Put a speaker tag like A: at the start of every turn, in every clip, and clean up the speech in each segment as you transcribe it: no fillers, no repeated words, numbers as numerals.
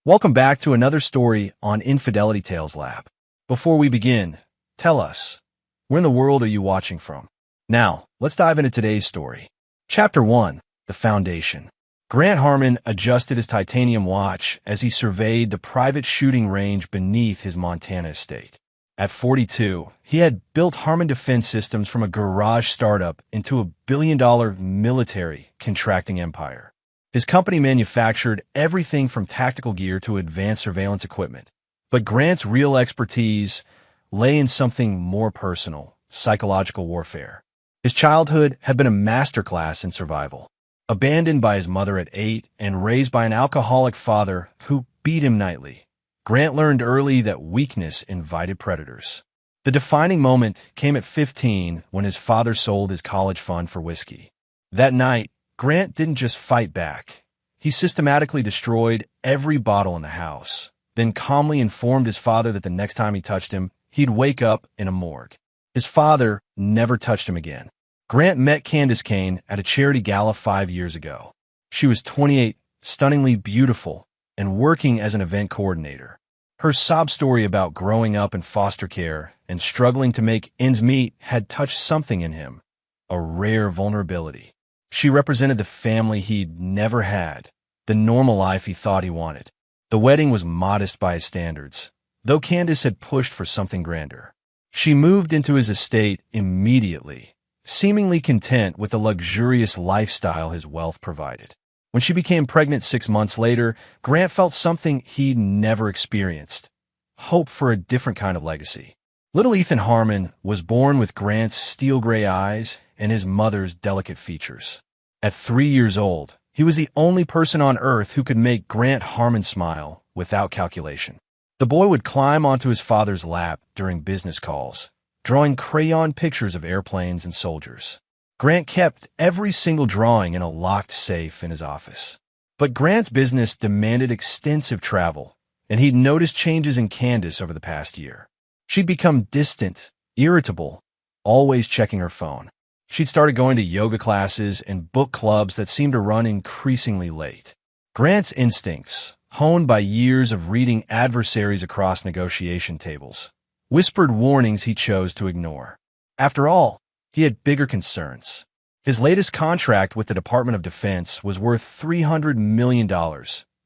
A: Welcome back to another story on Infidelity Tales Lab. Before we begin, tell us, where in the world are you watching from? Now, let's dive into today's story. Chapter 1, The Foundation. Grant Harmon adjusted his titanium watch as he surveyed the private shooting range beneath his Montana estate. At 42, he had built Harmon Defense Systems from a garage startup into a billion-dollar military contracting empire. His company manufactured everything from tactical gear to advanced surveillance equipment. But Grant's real expertise lay in something more personal: psychological warfare. His childhood had been a masterclass in survival. Abandoned by his mother at 8 and raised by an alcoholic father who beat him nightly, Grant learned early that weakness invited predators. The defining moment came at 15 when his father sold his college fund for whiskey. That night, Grant didn't just fight back. He systematically destroyed every bottle in the house, then calmly informed his father that the next time he touched him, he'd wake up in a morgue. His father never touched him again. Grant met Candace Kane at a charity gala 5 years ago. She was 28, stunningly beautiful, and working as an event coordinator. Her sob story about growing up in foster care and struggling to make ends meet had touched something in him, a rare vulnerability. She represented the family he'd never had, the normal life he thought he wanted. The wedding was modest by his standards, though Candace had pushed for something grander. She moved into his estate immediately, seemingly content with the luxurious lifestyle his wealth provided. When she became pregnant 6 months later, Grant felt something he'd never experienced: hope for a different kind of legacy. Little Ethan Harmon was born with Grant's steel-gray eyes and his mother's delicate features. At 3 years old, he was the only person on Earth who could make Grant Harmon smile without calculation. The boy would climb onto his father's lap during business calls, drawing crayon pictures of airplanes and soldiers. Grant kept every single drawing in a locked safe in his office. But Grant's business demanded extensive travel, and he'd noticed changes in Candace over the past year. She'd become distant, irritable, always checking her phone. She'd started going to yoga classes and book clubs that seemed to run increasingly late. Grant's instincts, honed by years of reading adversaries across negotiation tables, whispered warnings he chose to ignore. After all, he had bigger concerns. His latest contract with the Department of Defense was worth $300 million,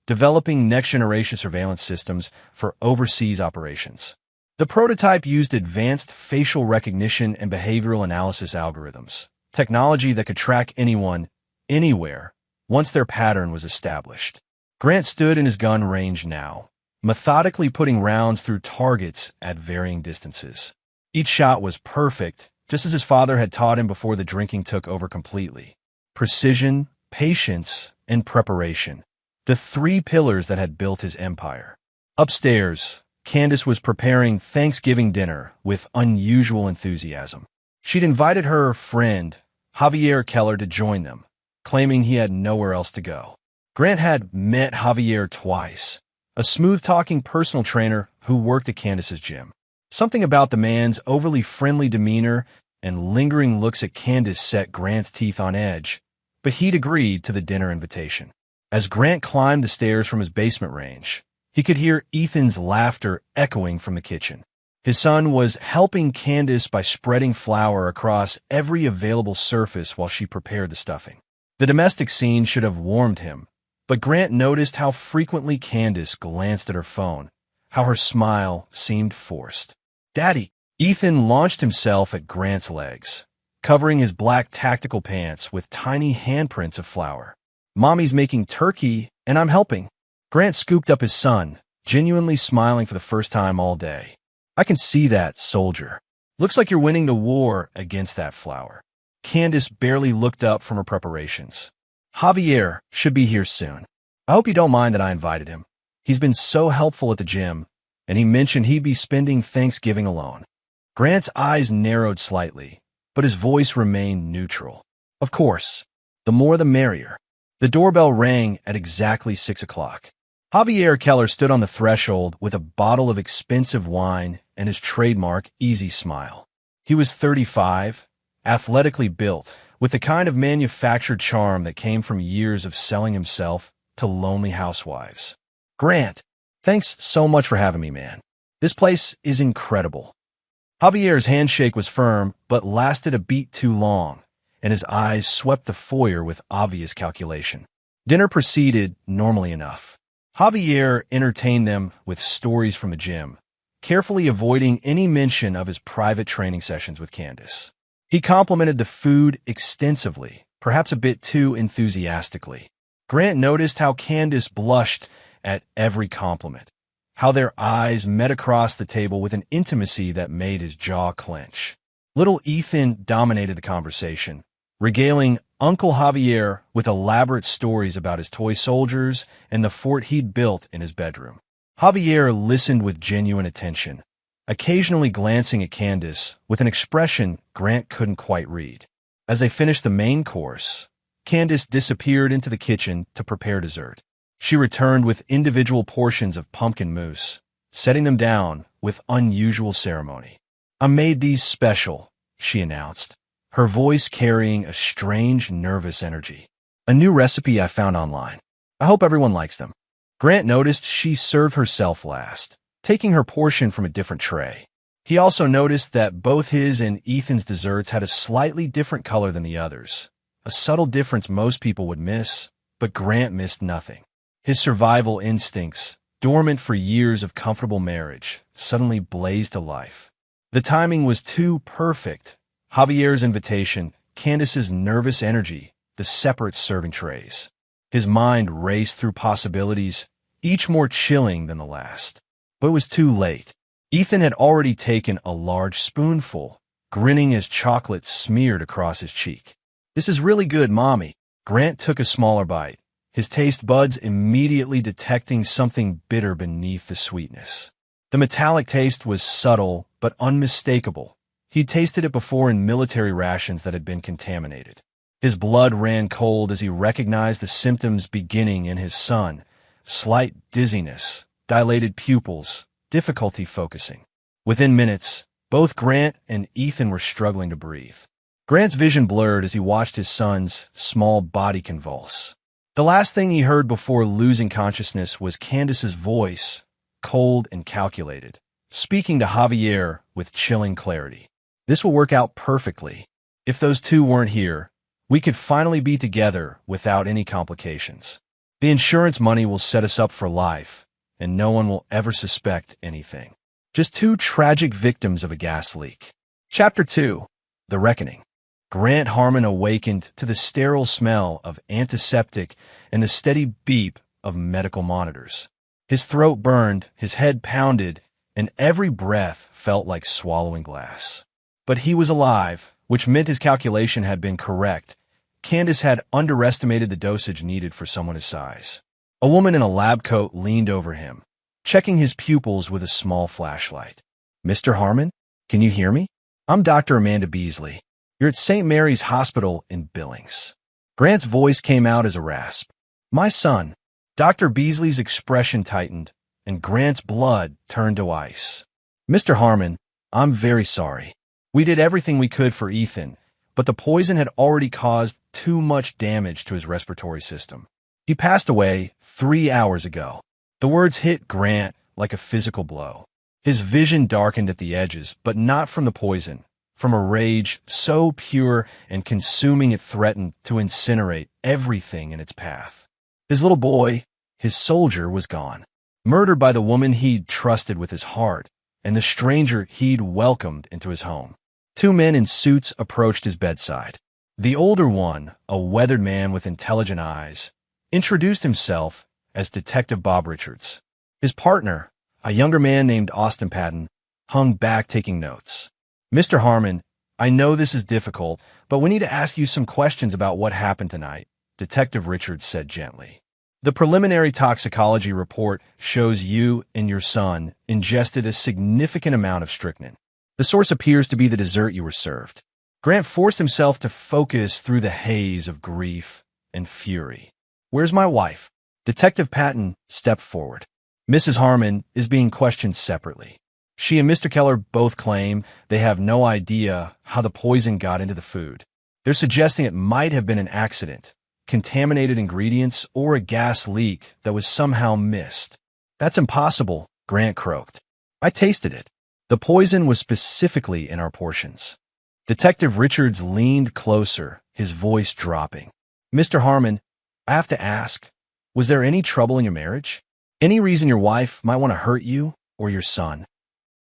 A: developing next-generation surveillance systems for overseas operations. The prototype used advanced facial recognition and behavioral analysis algorithms, technology that could track anyone, anywhere, once their pattern was established. Grant stood in his gun range now, methodically putting rounds through targets at varying distances. Each shot was perfect, just as his father had taught him before the drinking took over completely. Precision, patience, and preparation, the three pillars that had built his empire. Upstairs, Candace was preparing Thanksgiving dinner with unusual enthusiasm. She'd invited her friend, Javier Keller, to join them, claiming he had nowhere else to go. Grant had met Javier twice, a smooth-talking personal trainer who worked at Candace's gym. Something about the man's overly friendly demeanor and lingering looks at Candace set Grant's teeth on edge, but he'd agreed to the dinner invitation. As Grant climbed the stairs from his basement range, he could hear Ethan's laughter echoing from the kitchen. His son was helping Candace by spreading flour across every available surface while she prepared the stuffing. The domestic scene should have warmed him, but Grant noticed how frequently Candace glanced at her phone, how her smile seemed forced. "Daddy!" Ethan launched himself at Grant's legs, covering his black tactical pants with tiny handprints of flour. "Mommy's making turkey, and I'm helping." Grant scooped up his son, genuinely smiling for the first time all day. "I can see that, soldier. Looks like you're winning the war against that flour." Candace barely looked up from her preparations. "Javier should be here soon. I hope you don't mind that I invited him. He's been so helpful at the gym, and he mentioned he'd be spending Thanksgiving alone." Grant's eyes narrowed slightly, but his voice remained neutral. "Of course. The more the merrier." The doorbell rang at exactly 6 o'clock. Javier Keller stood on the threshold with a bottle of expensive wine and his trademark easy smile. He was 35, athletically built, with the kind of manufactured charm that came from years of selling himself to lonely housewives. "Grant," Thanks so much for having me, man. This place is incredible. Javier's handshake was firm, but lasted a beat too long, and his eyes swept the foyer with obvious calculation. Dinner proceeded normally enough. Javier entertained them with stories from the gym, carefully avoiding any mention of his private training sessions with Candace. He complimented the food extensively, perhaps a bit too enthusiastically. Grant noticed how Candace blushed at every compliment, how their eyes met across the table with an intimacy that made his jaw clench. Little Ethan dominated the conversation, regaling Uncle Javier with elaborate stories about his toy soldiers and the fort he'd built in his bedroom. Javier listened with genuine attention, occasionally glancing at Candace with an expression Grant couldn't quite read. As they finished the main course, Candace disappeared into the kitchen to prepare dessert. She returned with individual portions of pumpkin mousse, setting them down with unusual ceremony. "I made these special," she announced, her voice carrying a strange, nervous energy. "A new recipe I found online. I hope everyone likes them." Grant noticed she served herself last, taking her portion from a different tray. He also noticed that both his and Ethan's desserts had a slightly different color than the others, a subtle difference most people would miss, but Grant missed nothing. His survival instincts, dormant for years of comfortable marriage, suddenly blazed to life. The timing was too perfect. Javier's invitation, Candace's nervous energy, the separate serving trays. His mind raced through possibilities, each more chilling than the last. But it was too late. Ethan had already taken a large spoonful, grinning as chocolate smeared across his cheek. "This is really good, Mommy." Grant took a smaller bite, his taste buds immediately detecting something bitter beneath the sweetness. The metallic taste was subtle but unmistakable. He'd tasted it before in military rations that had been contaminated. His blood ran cold as he recognized the symptoms beginning in his son: slight dizziness, dilated pupils, difficulty focusing. Within minutes, both Grant and Ethan were struggling to breathe. Grant's vision blurred as he watched his son's small body convulse. The last thing he heard before losing consciousness was Candace's voice, cold and calculated, speaking to Javier with chilling clarity. "This will work out perfectly. If those two weren't here, we could finally be together without any complications. The insurance money will set us up for life, and no one will ever suspect anything. Just two tragic victims of a gas leak." Chapter 2. The Reckoning. Grant Harmon awakened to the sterile smell of antiseptic and the steady beep of medical monitors. His throat burned, his head pounded, and every breath felt like swallowing glass. But he was alive, which meant his calculation had been correct. Candace had underestimated the dosage needed for someone his size. A woman in a lab coat leaned over him, checking his pupils with a small flashlight. "Mr. Harmon, can you hear me? I'm Dr. Amanda Beasley. You're at St. Mary's Hospital in Billings." Grant's voice came out as a rasp. "My son." Dr. Beasley's expression tightened, and Grant's blood turned to ice. "Mr. Harmon, I'm very sorry. We did everything we could for Ethan, but the poison had already caused too much damage to his respiratory system. He passed away 3 hours ago." The words hit Grant like a physical blow. His vision darkened at the edges, but not from the poison, from a rage so pure and consuming it threatened to incinerate everything in its path. His little boy, his soldier, was gone, murdered by the woman he'd trusted with his heart and the stranger he'd welcomed into his home. Two men in suits approached his bedside. The older one, a weathered man with intelligent eyes, introduced himself as Detective Bob Richards. His partner, a younger man named Austin Patton, hung back taking notes. "Mr. Harmon, I know this is difficult, but we need to ask you some questions about what happened tonight," Detective Richards said gently. "The preliminary toxicology report shows you and your son ingested a significant amount of strychnine. The source appears to be the dessert you were served." Grant forced himself to focus through the haze of grief and fury. "Where's my wife?" Detective Patton stepped forward. "Mrs. Harmon is being questioned separately. She and Mr. Keller both claim they have no idea how the poison got into the food. They're suggesting it might have been an accident, contaminated ingredients, or a gas leak that was somehow missed." That's impossible, Grant croaked. I tasted it. The poison was specifically in our portions. Detective Richards leaned closer, his voice dropping. Mr. Harmon, I have to ask, was there any trouble in your marriage? Any reason your wife might want to hurt you or your son?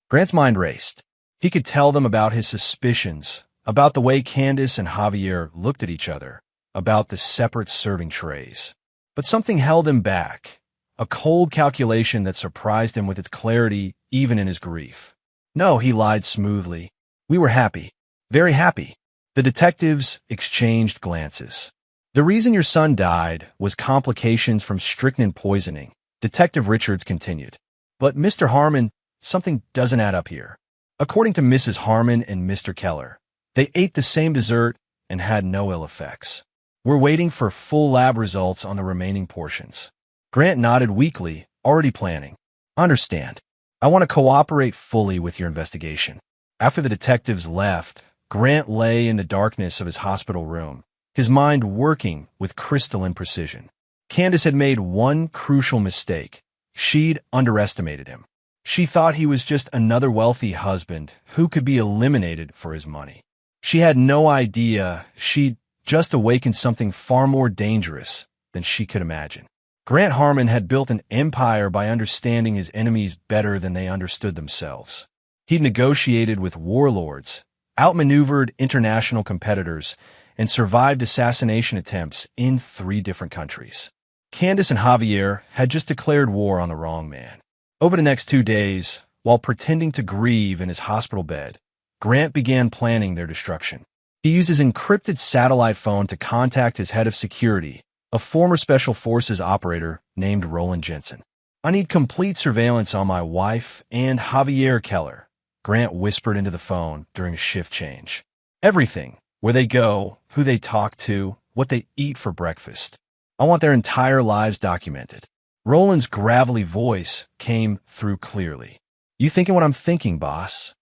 A: Grant's mind raced. He could tell them about his suspicions, about the way Candace and Javier looked at each other, about the separate serving trays. But something held him back, a cold calculation that surprised him with its clarity even in his grief. No, he lied smoothly. We were happy. Very happy. The detectives exchanged glances. The reason your son died was complications from strychnine poisoning, Detective Richards continued. But Mr. Harmon, something doesn't add up here. According to Mrs. Harmon and Mr. Keller, they ate the same dessert and had no ill effects. We're waiting for full lab results on the remaining portions. Grant nodded weakly, already planning. Understand. I want to cooperate fully with your investigation. After the detectives left, Grant lay in the darkness of his hospital room, his mind working with crystalline precision. Candace had made one crucial mistake. She'd underestimated him. She thought he was just another wealthy husband who could be eliminated for his money. She had no idea she'd just awakened something far more dangerous than she could imagine. Grant Harmon had built an empire by understanding his enemies better than they understood themselves. He'd negotiated with warlords, outmaneuvered international competitors, and survived assassination attempts in 3 different countries. Candace and Javier had just declared war on the wrong man. Over the next 2 days, while pretending to grieve in his hospital bed, Grant began planning their destruction. He used his encrypted satellite phone to contact his head of security, a former Special Forces operator named Roland Jensen. I need complete surveillance on my wife and Javier Keller, Grant whispered into the phone during a shift change. Everything. Where they go, who they talk to, what they eat for breakfast. I want their entire lives documented. Roland's gravelly voice came through clearly. You thinking what I'm thinking, boss?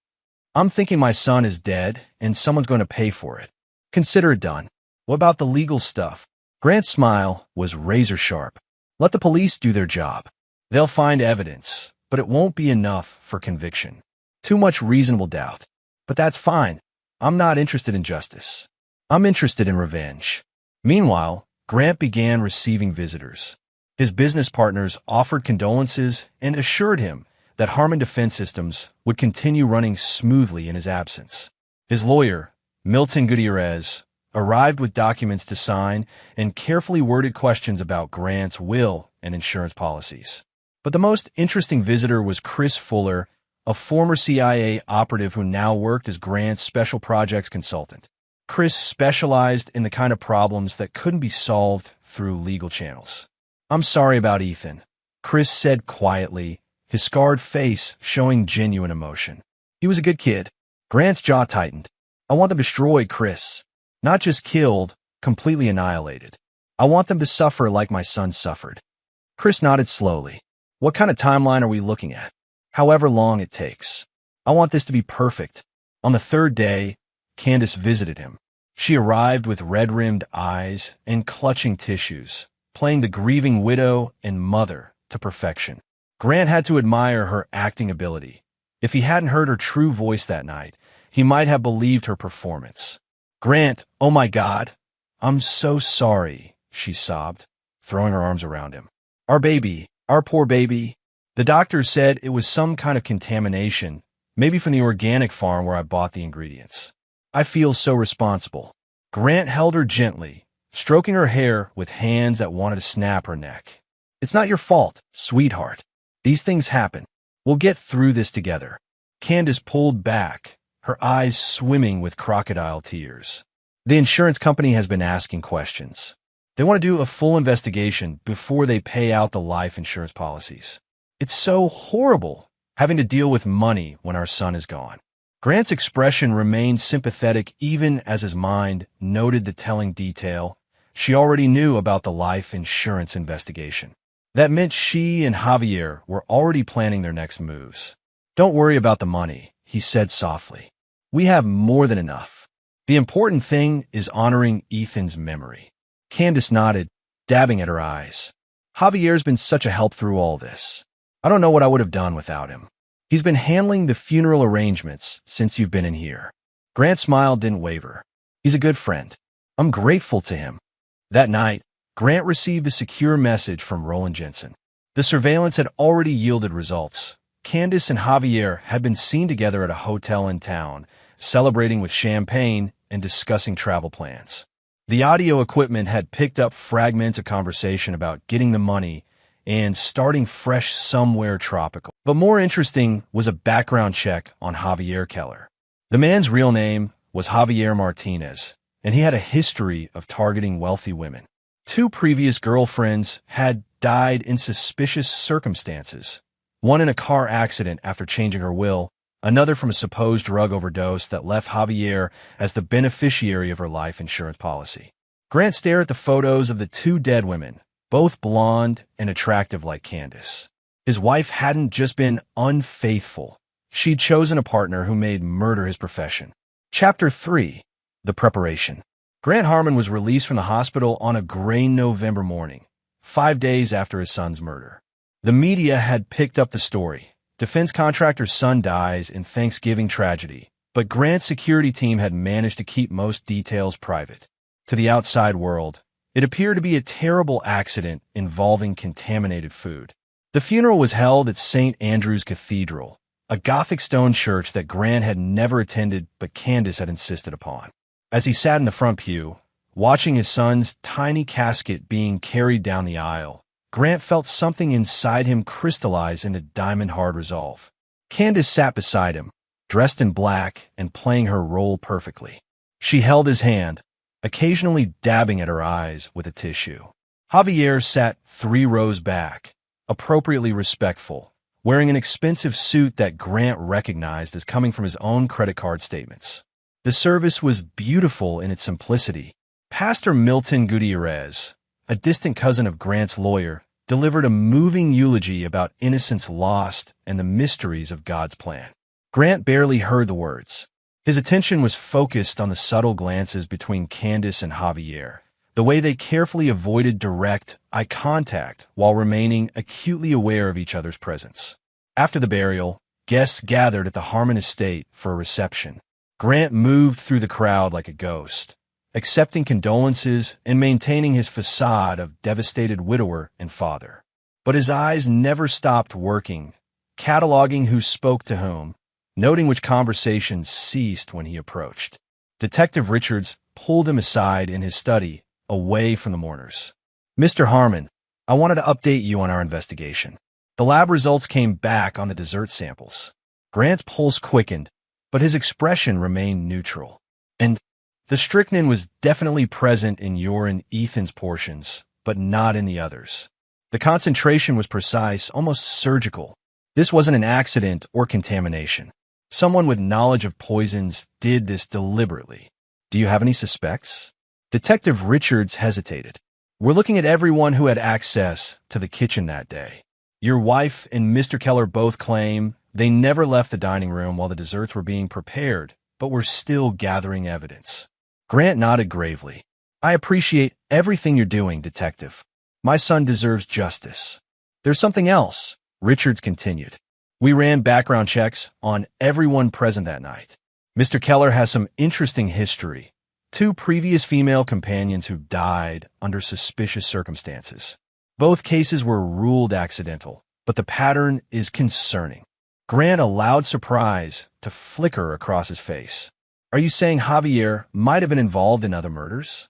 A: I'm thinking my son is dead and someone's going to pay for it. Consider it done. What about the legal stuff? Grant's smile was razor sharp. Let the police do their job. They'll find evidence, but it won't be enough for conviction. Too much reasonable doubt. But that's fine. I'm not interested in justice. I'm interested in revenge. Meanwhile, Grant began receiving visitors. His business partners offered condolences and assured him that Harmon Defense Systems would continue running smoothly in his absence. His lawyer, Milton Gutierrez, arrived with documents to sign and carefully worded questions about Grant's will and insurance policies. But the most interesting visitor was Chris Fuller, a former CIA operative who now worked as Grant's special projects consultant. Chris specialized in the kind of problems that couldn't be solved through legal channels. I'm sorry about Ethan, Chris said quietly, his scarred face showing genuine emotion. He was a good kid. Grant's jaw tightened. I want them destroyed, Chris. Not just killed, completely annihilated. I want them to suffer like my son suffered. Chris nodded slowly. What kind of timeline are we looking at? However long it takes. I want this to be perfect. On the 3rd day, Candace visited him. She arrived with red-rimmed eyes and clutching tissues, playing the grieving widow and mother to perfection. Grant had to admire her acting ability. If he hadn't heard her true voice that night, he might have believed her performance. Grant, oh my God, I'm so sorry, she sobbed, throwing her arms around him. Our baby, our poor baby. The doctor said it was some kind of contamination, maybe from the organic farm where I bought the ingredients. I feel so responsible. Grant held her gently, stroking her hair with hands that wanted to snap her neck. It's not your fault, sweetheart. These things happen. We'll get through this together. Candace pulled back, her eyes swimming with crocodile tears. The insurance company has been asking questions. They want to do a full investigation before they pay out the life insurance policies. It's so horrible having to deal with money when our son is gone. Grant's expression remained sympathetic even as his mind noted the telling detail she already knew about the life insurance investigation. That meant she and Javier were already planning their next moves. Don't worry about the money, he said softly. We have more than enough. The important thing is honoring Ethan's memory. Candace nodded, dabbing at her eyes. Javier's been such a help through all this. I don't know what I would have done without him. He's been handling the funeral arrangements since you've been in here. Grant's smile didn't waver. He's a good friend. I'm grateful to him. That night, Grant received a secure message from Roland Jensen. The surveillance had already yielded results. Candace and Javier had been seen together at a hotel in town, celebrating with champagne and discussing travel plans. The audio equipment had picked up fragments of conversation about getting the money and starting fresh somewhere tropical. But more interesting was a background check on Javier Keller. The man's real name was Javier Martinez, and he had a history of targeting wealthy women. 2 previous girlfriends had died in suspicious circumstances, one in a car accident after changing her will, another from a supposed drug overdose that left Javier as the beneficiary of her life insurance policy. Grant stared at the photos of the 2 dead women, both blonde and attractive like Candace. His wife hadn't just been unfaithful. She'd chosen a partner who made murder his profession. Chapter 3. The Preparation. Grant Harmon was released from the hospital on a gray November morning, 5 days after his son's murder. The media had picked up the story. Defense contractor's son dies in Thanksgiving tragedy, but Grant's security team had managed to keep most details private. To the outside world, it appeared to be a terrible accident involving contaminated food. The funeral was held at St. Andrew's Cathedral, a Gothic stone church that Grant had never attended but Candace had insisted upon. As he sat in the front pew, watching his son's tiny casket being carried down the aisle, Grant felt something inside him crystallize into diamond-hard resolve. Candace sat beside him, dressed in black and playing her role perfectly. She held his hand, occasionally dabbing at her eyes with a tissue. Javier sat 3 rows back, appropriately respectful, wearing an expensive suit that Grant recognized as coming from his own credit card statements. The service was beautiful in its simplicity. Pastor Milton Gutierrez, a distant cousin of Grant's lawyer, delivered a moving eulogy about innocence lost and the mysteries of God's plan. Grant barely heard the words. His attention was focused on the subtle glances between Candace and Javier, the way they carefully avoided direct eye contact while remaining acutely aware of each other's presence. After the burial, guests gathered at the Harmon estate for a reception. Grant moved through the crowd like a ghost, accepting condolences and maintaining his facade of devastated widower and father. But his eyes never stopped working, cataloging who spoke to whom, noting which conversations ceased when he approached. Detective Richards pulled him aside in his study, away from the mourners. "Mr. Harmon, I wanted to update you on our investigation. The lab results came back on the dessert samples." Grant's pulse quickened, but his expression remained neutral. "And the strychnine was definitely present in your and Ethan's portions, but not in the others. The concentration was precise, almost surgical. This wasn't an accident or contamination. Someone with knowledge of poisons did this deliberately. Do you have any suspects?" Detective Richards hesitated. "We're looking at everyone who had access to the kitchen that day. Your wife and Mr. Keller both claim they never left the dining room while the desserts were being prepared, but we're still gathering evidence." Grant nodded gravely. "I appreciate everything you're doing, Detective. My son deserves justice." "There's something else," Richards continued. "We ran background checks on everyone present that night. Mr. Keller has some interesting history. 2 previous female companions who died under suspicious circumstances. Both cases were ruled accidental, but the pattern is concerning." Grant allowed surprise to flicker across his face. "Are you saying Javier might have been involved in other murders?"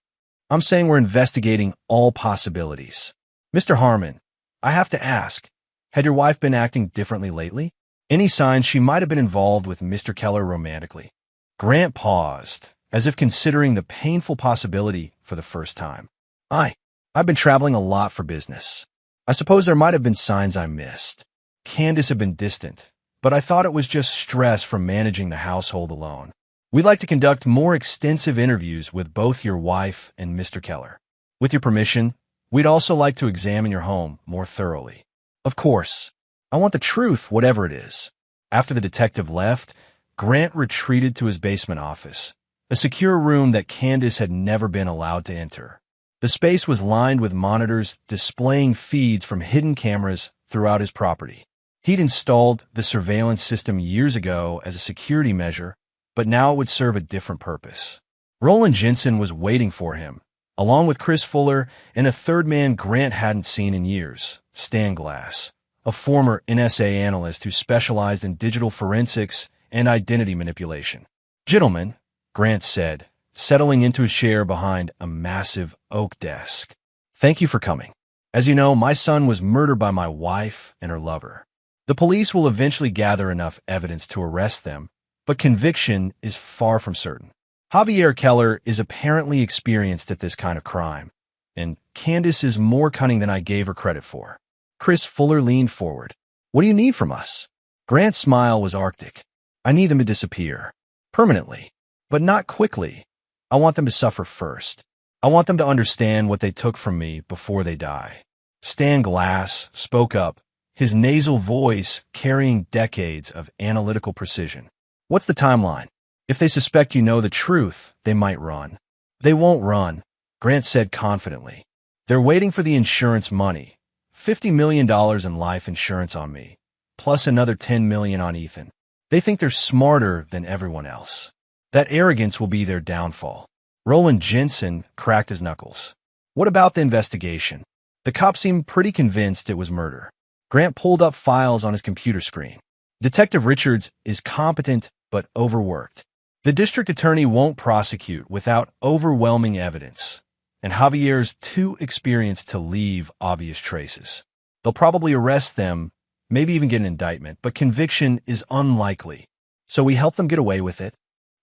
A: "I'm saying we're investigating all possibilities." "Mr. Harmon, I have to ask, had your wife been acting differently lately? Any signs she might have been involved with Mr. Keller romantically?" Grant paused, as if considering the painful possibility for the first time. I've been traveling a lot for business. I suppose there might have been signs I missed. Candace had been distant, but I thought it was just stress from managing the household alone. We'd like to conduct more extensive interviews with both your wife and Mr. Keller. With your permission, we'd also like to examine your home more thoroughly." "Of course. I want the truth, whatever it is." After the detective left, Grant retreated to his basement office, a secure room that Candace had never been allowed to enter. The space was lined with monitors displaying feeds from hidden cameras throughout his property. He'd installed the surveillance system years ago as a security measure, but now it would serve a different purpose. Roland Jensen was waiting for him, along with Chris Fuller and a third man Grant hadn't seen in years, Stan Glass, a former NSA analyst who specialized in digital forensics and identity manipulation. "Gentlemen," Grant said, settling into a chair behind a massive oak desk. "Thank you for coming. As you know, my son was murdered by my wife and her lover. The police will eventually gather enough evidence to arrest them, but conviction is far from certain. Javier Keller is apparently experienced at this kind of crime, and Candace is more cunning than I gave her credit for." Chris Fuller leaned forward. "What do you need from us?" Grant's smile was arctic. "I need them to disappear. Permanently. But not quickly. I want them to suffer first. I want them to understand what they took from me before they die." Stan Glass spoke up, his nasal voice carrying decades of analytical precision. "What's the timeline? If they suspect you know the truth, they might run." "They won't run," Grant said confidently. "They're waiting for the insurance money. $50 million in life insurance on me, plus another $10 million on Ethan. They think they're smarter than everyone else. That arrogance will be their downfall." Roland Jensen cracked his knuckles. "What about the investigation?" The cop seemed pretty convinced it was murder. Grant pulled up files on his computer screen. "Detective Richards is competent but overworked. The district attorney won't prosecute without overwhelming evidence, and Javier's too experienced to leave obvious traces. They'll probably arrest them, maybe even get an indictment, but conviction is unlikely. So we help them get away with it?"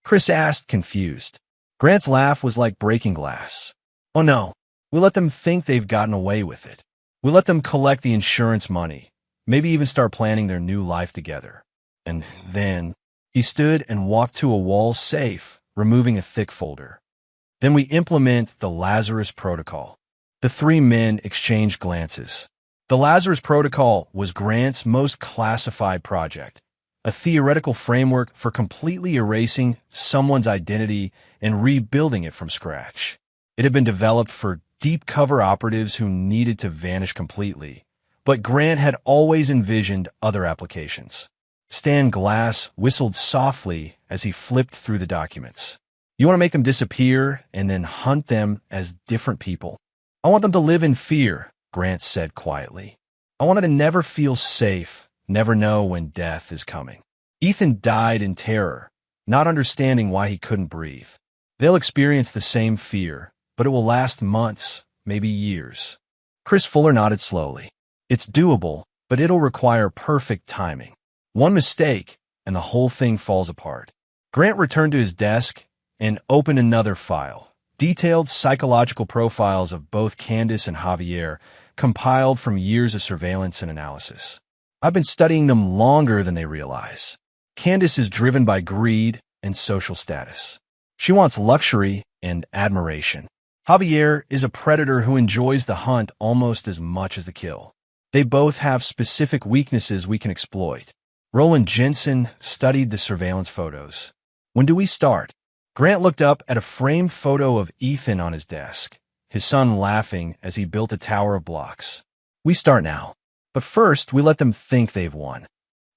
A: Chris asked, confused. Grant's laugh was like breaking glass. "Oh no, we let them think they've gotten away with it. We let them collect the insurance money, maybe even start planning their new life together. And then..." He stood and walked to a wall safe, removing a thick folder. "Then we implement the Lazarus Protocol." The three men exchanged glances. The Lazarus Protocol was Grant's most classified project, a theoretical framework for completely erasing someone's identity and rebuilding it from scratch. It had been developed for deep cover operatives who needed to vanish completely, but Grant had always envisioned other applications. Stan Glass whistled softly as he flipped through the documents. "You want to make them disappear and then hunt them as different people?" "I want them to live in fear," Grant said quietly. "I want them to never feel safe, never know when death is coming." Ethan died in terror, not understanding why he couldn't breathe. They'll experience the same fear, but it will last months, maybe years. Chris Fuller nodded slowly. "It's doable, but it'll require perfect timing. One mistake, and the whole thing falls apart." Grant returned to his desk and opened another file, detailed psychological profiles of both Candace and Javier, compiled from years of surveillance and analysis. "I've been studying them longer than they realize. Candace is driven by greed and social status. She wants luxury and admiration. Javier is a predator who enjoys the hunt almost as much as the kill. They both have specific weaknesses we can exploit." Roland Jensen studied the surveillance photos. "When do we start?" Grant looked up at a framed photo of Ethan on his desk, his son laughing as he built a tower of blocks. "We start now. But first, we let them think they've won."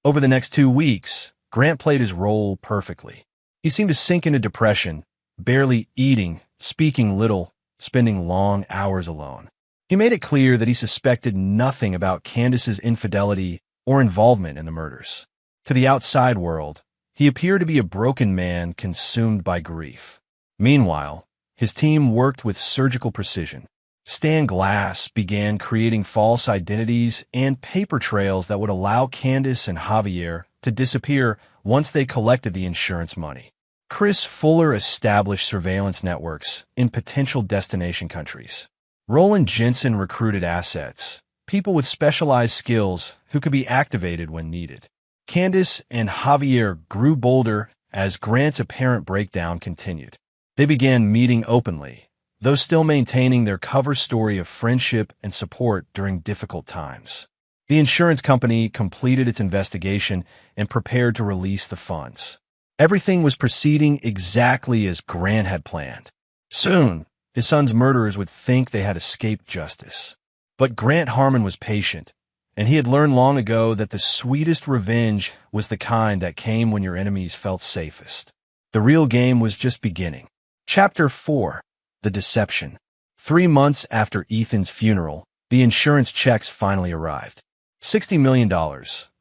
A: Over the next 2 weeks, Grant played his role perfectly. He seemed to sink into depression, barely eating, speaking little, spending long hours alone. He made it clear that he suspected nothing about Candace's infidelity or involvement in the murders. To the outside world, he appeared to be a broken man consumed by grief. Meanwhile, his team worked with surgical precision. Stan Glass began creating false identities and paper trails that would allow Candace and Javier to disappear once they collected the insurance money. Chris Fuller established surveillance networks in potential destination countries. Roland Jensen recruited assets, people with specialized skills who could be activated when needed. Candace and Javier grew bolder as Grant's apparent breakdown continued. They began meeting openly, though still maintaining their cover story of friendship and support during difficult times. The insurance company completed its investigation and prepared to release the funds. Everything was proceeding exactly as Grant had planned. Soon, his son's murderers would think they had escaped justice. But Grant Harmon was patient, and he had learned long ago that the sweetest revenge was the kind that came when your enemies felt safest. The real game was just beginning. Chapter 4. The Deception. 3 months after Ethan's funeral, the insurance checks finally arrived. $60 million,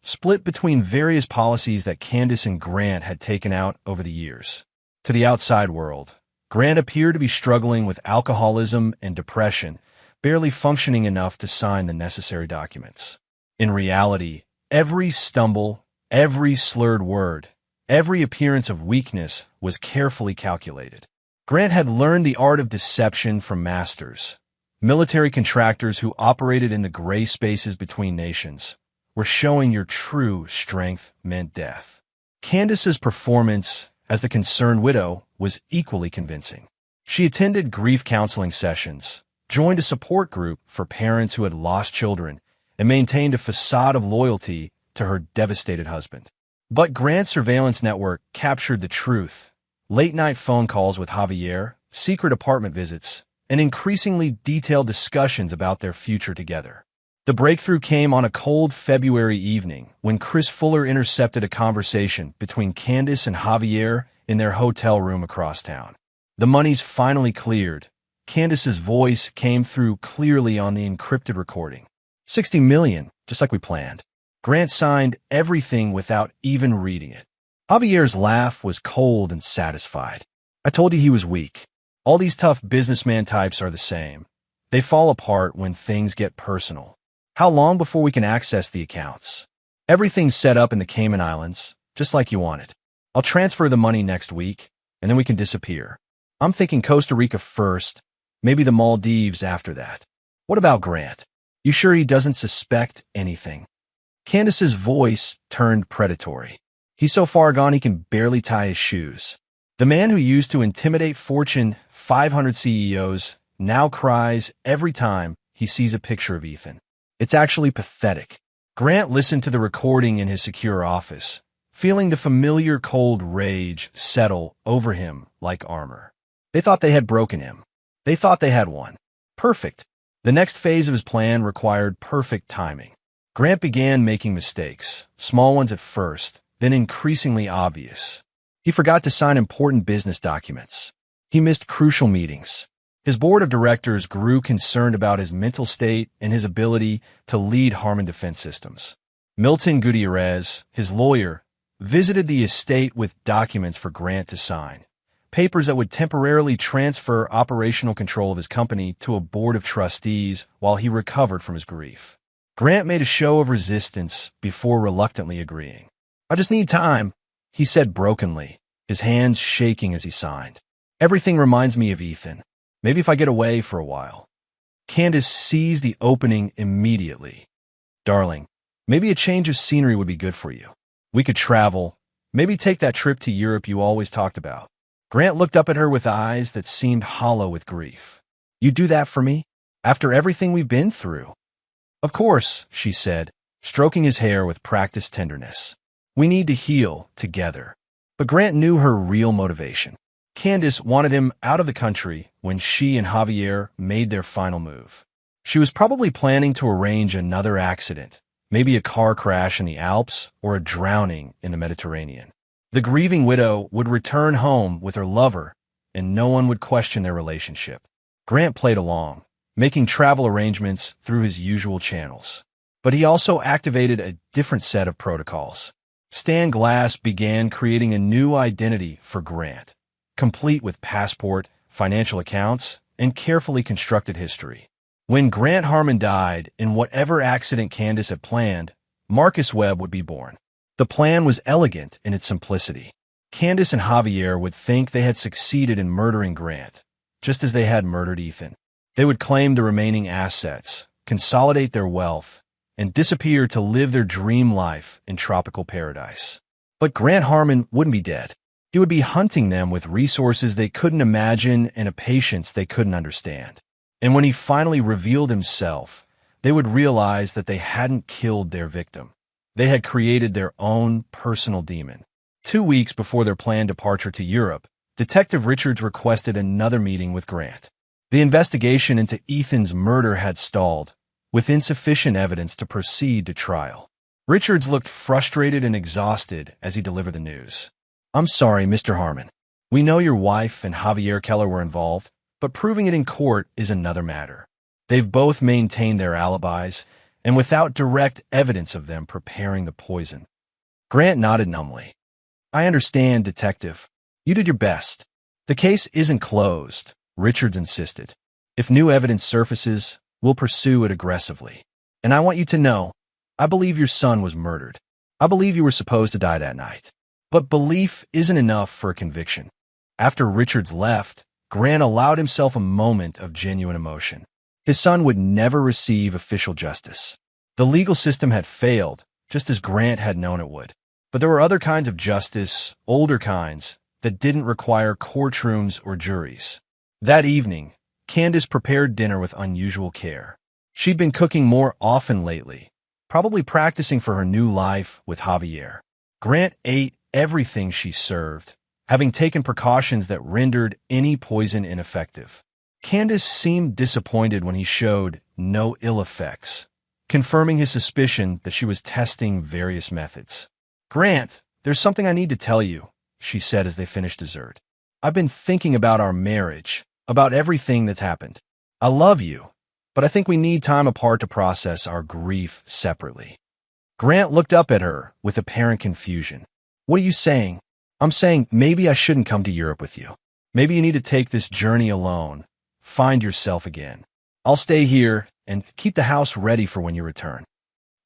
A: split between various policies that Candace and Grant had taken out over the years. To the outside world, Grant appeared to be struggling with alcoholism and depression, barely functioning enough to sign the necessary documents. In reality, every stumble, every slurred word, every appearance of weakness was carefully calculated. Grant had learned the art of deception from masters. Military contractors who operated in the gray spaces between nations, where showing your true strength meant death. Candace's performance as the concerned widow was equally convincing. She attended grief counseling sessions, joined a support group for parents who had lost children, and maintained a facade of loyalty to her devastated husband. But Grant's surveillance network captured the truth. Late-night phone calls with Javier, secret apartment visits, and increasingly detailed discussions about their future together. The breakthrough came on a cold February evening when Chris Fuller intercepted a conversation between Candace and Javier in their hotel room across town. The money's finally cleared. Candace's voice came through clearly on the encrypted recording. $60 million, just like we planned. Grant signed everything without even reading it. Javier's laugh was cold and satisfied. I told you he was weak. All these tough businessman types are the same. They fall apart when things get personal. How long before we can access the accounts? Everything's set up in the Cayman Islands, just like you wanted. I'll transfer the money next week, and then we can disappear. I'm thinking Costa Rica first, maybe the Maldives after that. What about Grant? You sure he doesn't suspect anything? Candace's voice turned predatory. He's so far gone he can barely tie his shoes. The man who used to intimidate Fortune 500 CEOs now cries every time he sees a picture of Ethan. It's actually pathetic. Grant listened to the recording in his secure office, feeling the familiar cold rage settle over him like armor. They thought they had broken him. They thought they had won. Perfect. The next phase of his plan required perfect timing. Grant began making mistakes, small ones at first, then increasingly obvious. He forgot to sign important business documents. He missed crucial meetings. His board of directors grew concerned about his mental state and his ability to lead Harmon Defense Systems. Milton Gutierrez, his lawyer, visited the estate with documents for Grant to sign, papers that would temporarily transfer operational control of his company to a board of trustees while he recovered from his grief. Grant made a show of resistance before reluctantly agreeing. I just need time, he said brokenly, his hands shaking as he signed. Everything reminds me of Ethan. Maybe if I get away for a while. Candace seized the opening immediately. Darling, maybe a change of scenery would be good for you. We could travel, maybe take that trip to Europe you always talked about. Grant looked up at her with eyes that seemed hollow with grief. You'd do that for me? After everything we've been through? Of course, she said, stroking his hair with practiced tenderness. We need to heal together. But Grant knew her real motivation. Candace wanted him out of the country when she and Javier made their final move. She was probably planning to arrange another accident, maybe a car crash in the Alps or a drowning in the Mediterranean. The grieving widow would return home with her lover, and no one would question their relationship. Grant played along, making travel arrangements through his usual channels. But he also activated a different set of protocols. Stan Glass began creating a new identity for Grant, complete with passport, financial accounts, and carefully constructed history. When Grant Harmon died in whatever accident Candace had planned, Marcus Webb would be born. The plan was elegant in its simplicity. Candace and Javier would think they had succeeded in murdering Grant, just as they had murdered Ethan. They would claim the remaining assets, consolidate their wealth, and disappear to live their dream life in tropical paradise. But Grant Harmon wouldn't be dead. He would be hunting them with resources they couldn't imagine and a patience they couldn't understand. And when he finally revealed himself, they would realize that they hadn't killed their victim. They had created their own personal demon. 2 weeks before their planned departure to Europe, Detective Richards requested another meeting with Grant. The investigation into Ethan's murder had stalled, with insufficient evidence to proceed to trial. Richards looked frustrated and exhausted as he delivered the news. "I'm sorry, Mr. Harmon. We know your wife and Javier Keller were involved, but proving it in court is another matter. They've both maintained their alibis, and without direct evidence of them preparing the poison." Grant nodded numbly. "I understand, Detective. You did your best. The case isn't closed," Richards insisted. "If new evidence surfaces, we'll pursue it aggressively. And I want you to know, I believe your son was murdered. I believe you were supposed to die that night. But belief isn't enough for a conviction." After Richards left, Grant allowed himself a moment of genuine emotion. His son would never receive official justice. The legal system had failed, just as Grant had known it would. But there were other kinds of justice, older kinds, that didn't require courtrooms or juries. That evening, Candace prepared dinner with unusual care. She'd been cooking more often lately, probably practicing for her new life with Javier. Grant ate everything she served, having taken precautions that rendered any poison ineffective. Candace seemed disappointed when he showed no ill effects, confirming his suspicion that she was testing various methods. "Grant, there's something I need to tell you," she said as they finished dessert. "I've been thinking about our marriage, about everything that's happened. I love you, but I think we need time apart to process our grief separately." Grant looked up at her with apparent confusion. "What are you saying?" "I'm saying maybe I shouldn't come to Europe with you. Maybe you need to take this journey alone, find yourself again. I'll stay here and keep the house ready for when you return."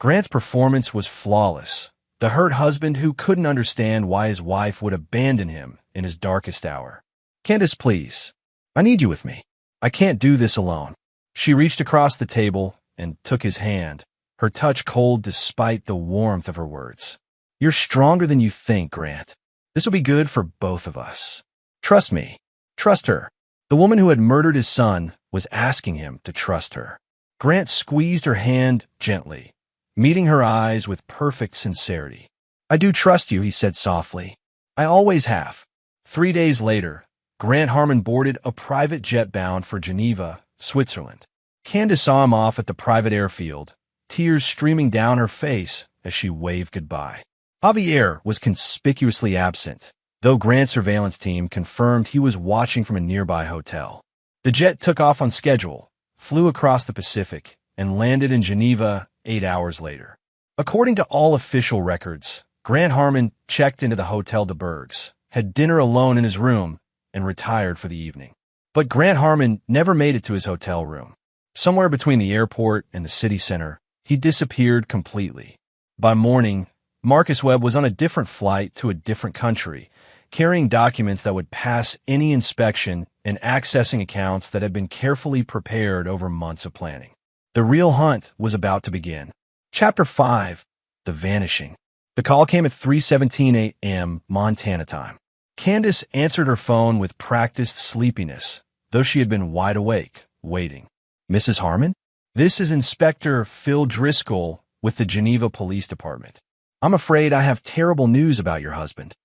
A: Grant's performance was flawless. The hurt husband who couldn't understand why his wife would abandon him in his darkest hour. "Candace, please. I need you with me. I can't do this alone." She reached across the table and took his hand, her touch cold despite the warmth of her words. "You're stronger than you think, Grant. This will be good for both of us. Trust me. Trust her." The woman who had murdered his son was asking him to trust her. Grant squeezed her hand gently, meeting her eyes with perfect sincerity. "I do trust you," he said softly. "I always have." 3 days later, Grant Harmon boarded a private jet bound for Geneva, Switzerland. Candace saw him off at the private airfield, tears streaming down her face as she waved goodbye. Javier was conspicuously absent, though Grant's surveillance team confirmed he was watching from a nearby hotel. The jet took off on schedule, flew across the Pacific, and landed in Geneva 8 hours later. According to all official records, Grant Harmon checked into the Hotel de Bergs, had dinner alone in his room, and retired for the evening. But Grant Harmon never made it to his hotel room. Somewhere between the airport and the city center, he disappeared completely. By morning, Marcus Webb was on a different flight to a different country, carrying documents that would pass any inspection and accessing accounts that had been carefully prepared over months of planning. The real hunt was about to begin. Chapter 5. The Vanishing. The call came at 3:17 a.m. Montana time. Candace answered her phone with practiced sleepiness, though she had been wide awake, waiting. "Mrs. Harmon? This is Inspector Phil Driscoll with the Geneva Police Department. I'm afraid I have terrible news about your husband."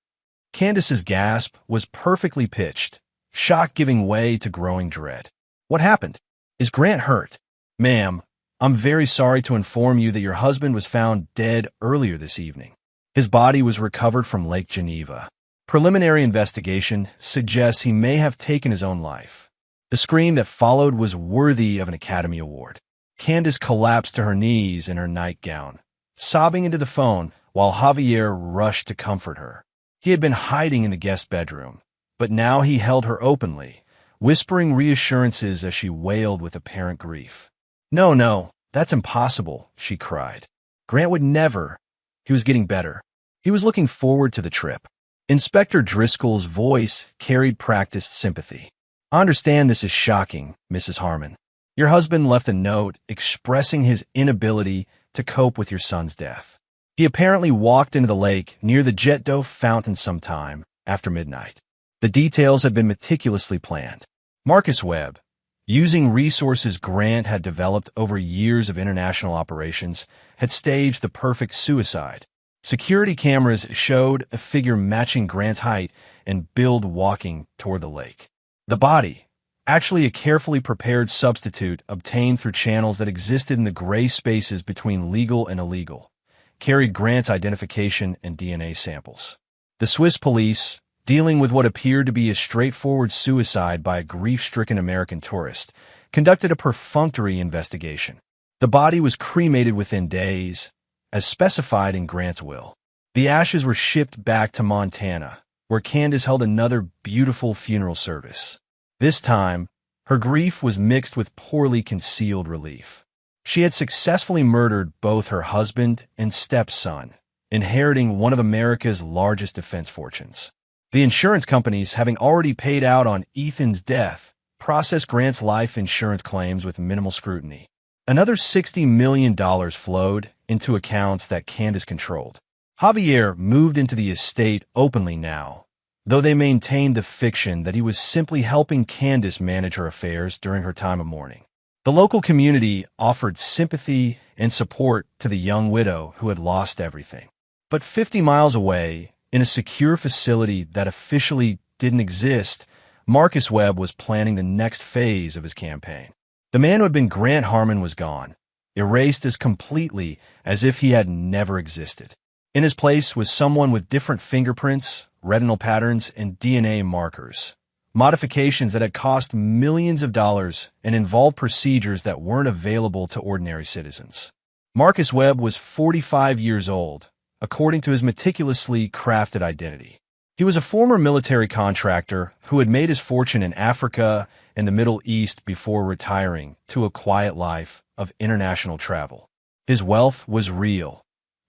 A: Candace's gasp was perfectly pitched, shock giving way to growing dread. "What happened? Is Grant hurt?" "Ma'am, I'm very sorry to inform you that your husband was found dead earlier this evening. His body was recovered from Lake Geneva. Preliminary investigation suggests he may have taken his own life." The scream that followed was worthy of an Academy Award. Candace collapsed to her knees in her nightgown, sobbing into the phone while Javier rushed to comfort her. He had been hiding in the guest bedroom, but now he held her openly, whispering reassurances as she wailed with apparent grief. "No, no, that's impossible," she cried. "Grant would never." He was getting better. He was looking forward to the trip. Inspector Driscoll's voice carried practiced sympathy. "I understand this is shocking, Mrs. Harmon. Your husband left a note expressing his inability to cope with your son's death. He apparently walked into the lake near the Jet d'Eau fountain sometime after midnight. The details had been meticulously planned. Marcus Webb, using resources Grant had developed over years of international operations, had staged the perfect suicide. Security cameras showed a figure matching Grant's height and build walking toward the lake. The body, actually a carefully prepared substitute obtained through channels that existed in the gray spaces between legal and illegal, carried Grant's identification and DNA samples. The Swiss police, dealing with what appeared to be a straightforward suicide by a grief-stricken American tourist, conducted a perfunctory investigation. The body was cremated within days, as specified in Grant's will. The ashes were shipped back to Montana, where Candace held another beautiful funeral service. This time, her grief was mixed with poorly concealed relief. She had successfully murdered both her husband and stepson, inheriting one of America's largest defense fortunes. The insurance companies, having already paid out on Ethan's death, processed Grant's life insurance claims with minimal scrutiny. Another $60 million flowed into accounts that Candace controlled. Javier moved into the estate openly now, though they maintained the fiction that he was simply helping Candace manage her affairs during her time of mourning. The local community offered sympathy and support to the young widow who had lost everything. But 50 miles away, in a secure facility that officially didn't exist, Marcus Webb was planning the next phase of his campaign. The man who had been Grant Harmon was gone, erased as completely as if he had never existed. In his place was someone with different fingerprints, retinal patterns, and DNA markers, modifications that had cost millions of dollars and involved procedures that weren't available to ordinary citizens. Marcus Webb was 45 years old, according to his meticulously crafted identity. He was a former military contractor who had made his fortune in Africa and the Middle East before retiring to a quiet life of international travel. His wealth was real.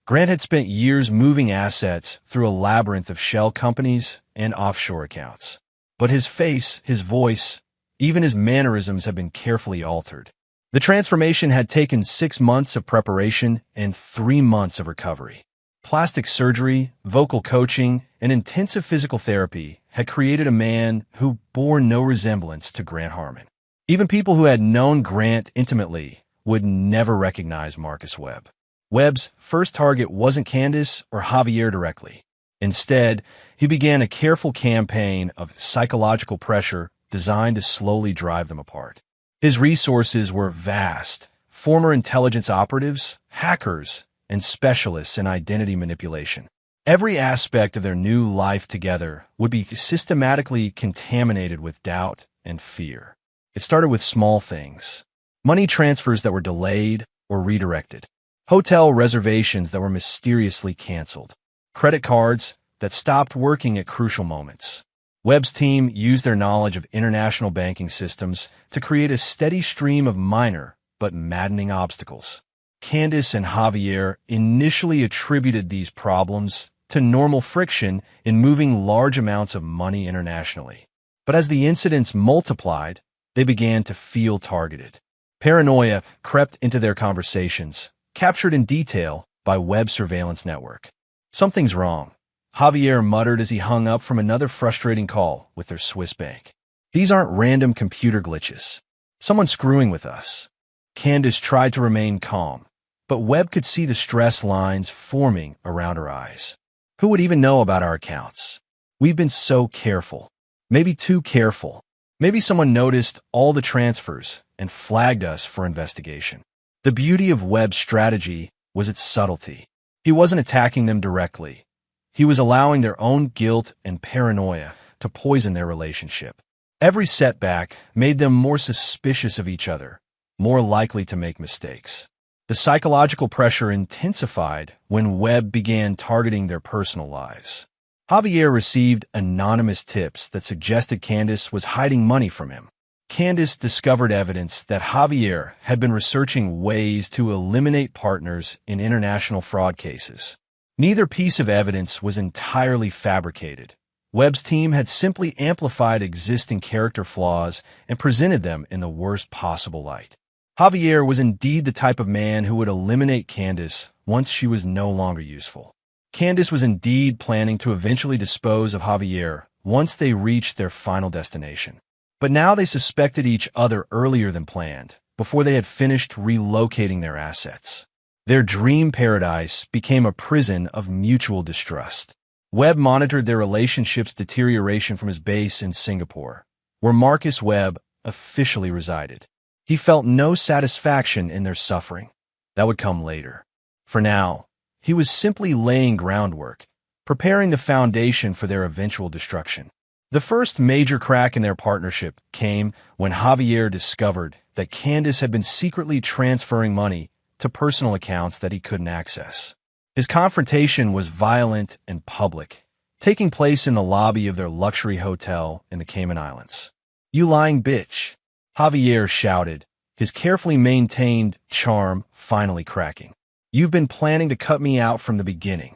A: Grant had spent years moving assets through a labyrinth of shell companies and offshore accounts. But his face, his voice, even his mannerisms had been carefully altered. The transformation had taken 6 months of preparation and 3 months of recovery. Plastic surgery, vocal coaching, and intensive physical therapy had created a man who bore no resemblance to Grant Harmon. Even people who had known Grant intimately would never recognize Marcus Webb. Webb's first target wasn't Candace or Javier directly. Instead, he began a careful campaign of psychological pressure designed to slowly drive them apart. His resources were vast: former intelligence operatives, hackers, and specialists in identity manipulation. Every aspect of their new life together would be systematically contaminated with doubt and fear. It started with small things: money transfers that were delayed or redirected, hotel reservations that were mysteriously canceled, credit cards that stopped working at crucial moments. Webb's team used their knowledge of international banking systems to create a steady stream of minor but maddening obstacles. Candace and Javier initially attributed these problems to normal friction in moving large amounts of money internationally. But as the incidents multiplied, they began to feel targeted. Paranoia crept into their conversations, captured in detail by Webb's surveillance network. "Something's wrong," Javier muttered as he hung up from another frustrating call with their Swiss bank. "These aren't random computer glitches. Someone's screwing with us." Candace tried to remain calm, but Webb could see the stress lines forming around her eyes. "Who would even know about our accounts? We've been so careful. Maybe too careful. Maybe someone noticed all the transfers and flagged us for investigation." The beauty of Webb's strategy was its subtlety. He wasn't attacking them directly. He was allowing their own guilt and paranoia to poison their relationship. Every setback made them more suspicious of each other, more likely to make mistakes. The psychological pressure intensified when Webb began targeting their personal lives. Javier received anonymous tips that suggested Candace was hiding money from him. Candace discovered evidence that Javier had been researching ways to eliminate partners in international fraud cases. Neither piece of evidence was entirely fabricated. Webb's team had simply amplified existing character flaws and presented them in the worst possible light. Javier was indeed the type of man who would eliminate Candace once she was no longer useful. Candace was indeed planning to eventually dispose of Javier once they reached their final destination. But now they suspected each other earlier than planned, before they had finished relocating their assets. Their dream paradise became a prison of mutual distrust. Webb monitored their relationship's deterioration from his base in Singapore, where Marcus Webb officially resided. He felt no satisfaction in their suffering. That would come later. For now, he was simply laying groundwork, preparing the foundation for their eventual destruction. The first major crack in their partnership came when Javier discovered that Candace had been secretly transferring money to personal accounts that he couldn't access. His confrontation was violent and public, taking place in the lobby of their luxury hotel in the Cayman Islands. "You lying bitch," Javier shouted, his carefully maintained charm finally cracking. "You've been planning to cut me out from the beginning."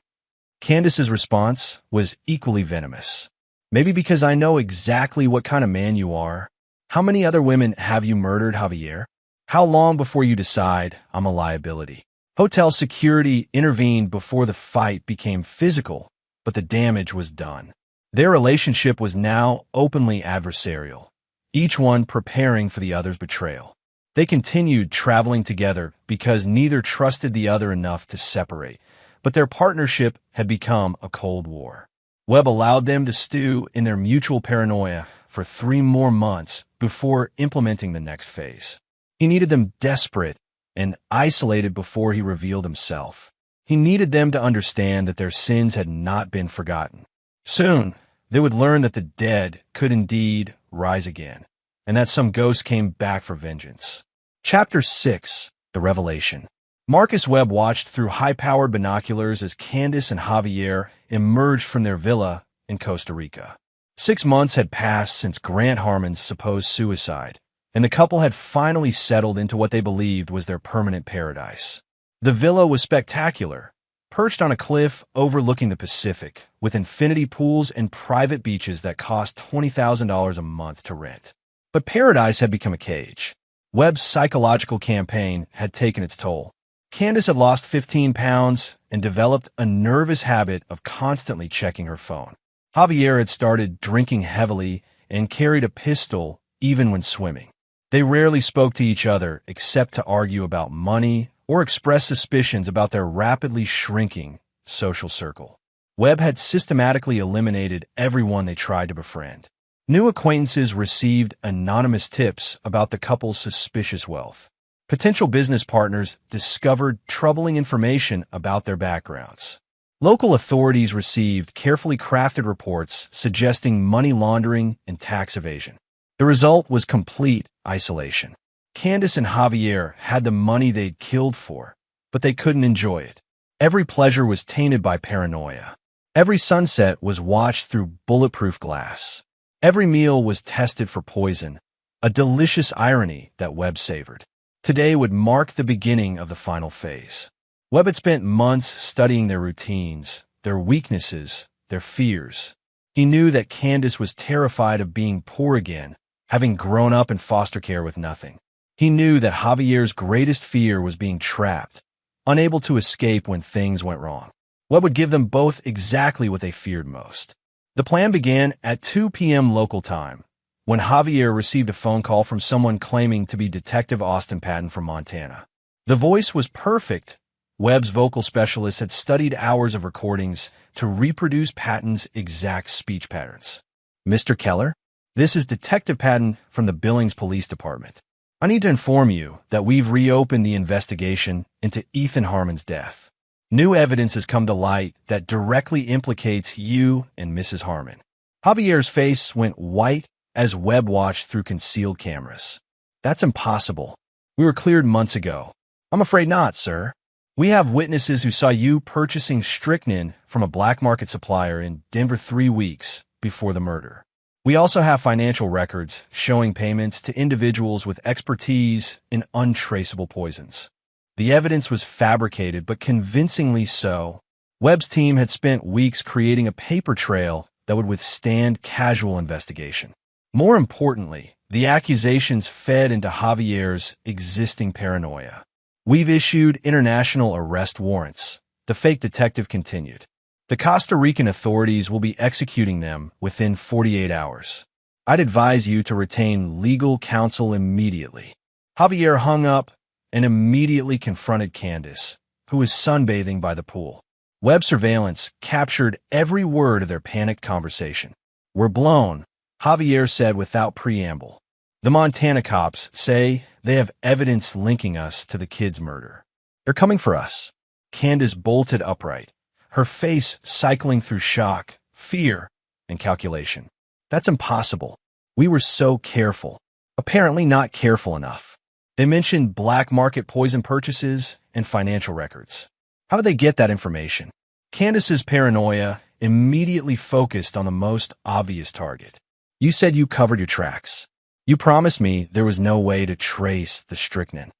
A: Candace's response was equally venomous. "Maybe because I know exactly what kind of man you are. How many other women have you murdered, Javier? How long before you decide I'm a liability?" Hotel security intervened before the fight became physical, but the damage was done. Their relationship was now openly adversarial, each one preparing for the other's betrayal. They continued traveling together because neither trusted the other enough to separate, but their partnership had become a Cold War. Webb allowed them to stew in their mutual paranoia for 3 more months before implementing the next phase. He needed them desperate and isolated before he revealed himself. He needed them to understand that their sins had not been forgotten. Soon, they would learn that the dead could indeed rise again, and that some ghost came back for vengeance. Chapter 6: The Revelation. Marcus Webb watched through high-powered binoculars as Candace and Javier emerged from their villa in Costa Rica. 6 months had passed since Grant Harmon's supposed suicide, and the couple had finally settled into what they believed was their permanent paradise. The villa was spectacular, perched on a cliff overlooking the Pacific, with infinity pools and private beaches that cost $20,000 a month to rent. But paradise had become a cage. Webb's psychological campaign had taken its toll. Candace had lost 15 pounds and developed a nervous habit of constantly checking her phone. Javier had started drinking heavily and carried a pistol even when swimming. They rarely spoke to each other except to argue about money or express suspicions about their rapidly shrinking social circle. Webb had systematically eliminated everyone they tried to befriend. New acquaintances received anonymous tips about the couple's suspicious wealth. Potential business partners discovered troubling information about their backgrounds. Local authorities received carefully crafted reports suggesting money laundering and tax evasion. The result was complete isolation. Candace and Javier had the money they'd killed for, but they couldn't enjoy it. Every pleasure was tainted by paranoia. Every sunset was watched through bulletproof glass. Every meal was tested for poison, a delicious irony that Webb savored. Today would mark the beginning of the final phase. Webb had spent months studying their routines, their weaknesses, their fears. He knew that Candace was terrified of being poor again, having grown up in foster care with nothing. He knew that Javier's greatest fear was being trapped, unable to escape when things went wrong. Webb would give them both exactly what they feared most. The plan began at 2 p.m. local time, when Javier received a phone call from someone claiming to be Detective Austin Patton from Montana. The voice was perfect. Webb's vocal specialist had studied hours of recordings to reproduce Patton's exact speech patterns. "Mr. Keller, this is Detective Patton from the Billings Police Department. I need to inform you that we've reopened the investigation into Ethan Harmon's death. New evidence has come to light that directly implicates you and Mrs. Harmon." Javier's face went white as Webb watched through concealed cameras. "That's impossible. We were cleared months ago." "I'm afraid not, sir. We have witnesses who saw you purchasing strychnine from a black market supplier in Denver 3 weeks before the murder. We also have financial records showing payments to individuals with expertise in untraceable poisons." The evidence was fabricated, but convincingly so. Webb's team had spent weeks creating a paper trail that would withstand casual investigation. More importantly, the accusations fed into Javier's existing paranoia. "We've issued international arrest warrants," the fake detective continued. "The Costa Rican authorities will be executing them within 48 hours. I'd advise you to retain legal counsel immediately." Javier hung up and immediately confronted Candace, who was sunbathing by the pool. Web surveillance captured every word of their panicked conversation. "We're blown," Javier said without preamble. The Montana cops say they have evidence linking us to the kid's murder. They're coming for us. Candace bolted upright, her face cycling through shock, fear, and calculation. That's impossible. We were so careful. Apparently not careful enough. They mentioned black market poison purchases and financial records. How did they get that information? Candace's paranoia immediately focused on the most obvious target. You said you covered your tracks. You promised me there was no way to trace the strychnine.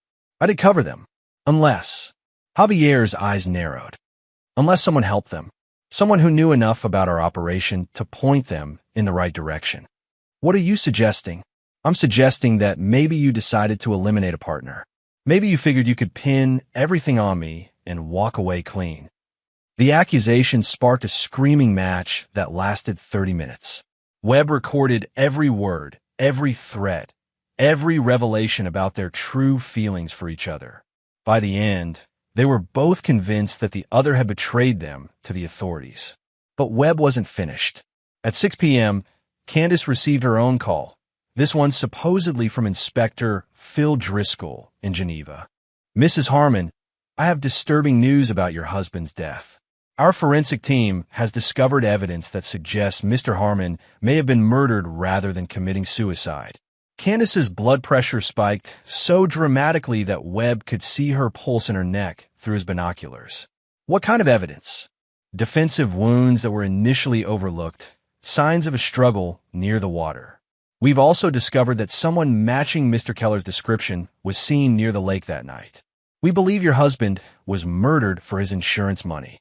A: I did cover them. Unless... Javier's eyes narrowed. Unless someone helped them. Someone who knew enough about our operation to point them in the right direction. What are you suggesting? I'm suggesting that maybe you decided to eliminate a partner. Maybe you figured you could pin everything on me and walk away clean. The accusation sparked a screaming match that lasted 30 minutes. Webb recorded every word, every threat, every revelation about their true feelings for each other. By the end, they were both convinced that the other had betrayed them to the authorities. But Webb wasn't finished. At 6 p.m., Candace received her own call, this one supposedly from Inspector Phil Driscoll in Geneva. Mrs. Harmon, I have disturbing news about your husband's death. Our forensic team has discovered evidence that suggests Mr. Harmon may have been murdered rather than committing suicide. Candace's blood pressure spiked so dramatically that Webb could see her pulse in her neck through his binoculars. What kind of evidence? Defensive wounds that were initially overlooked, signs of a struggle near the water. We've also discovered that someone matching Mr. Keller's description was seen near the lake that night. We believe your husband was murdered for his insurance money.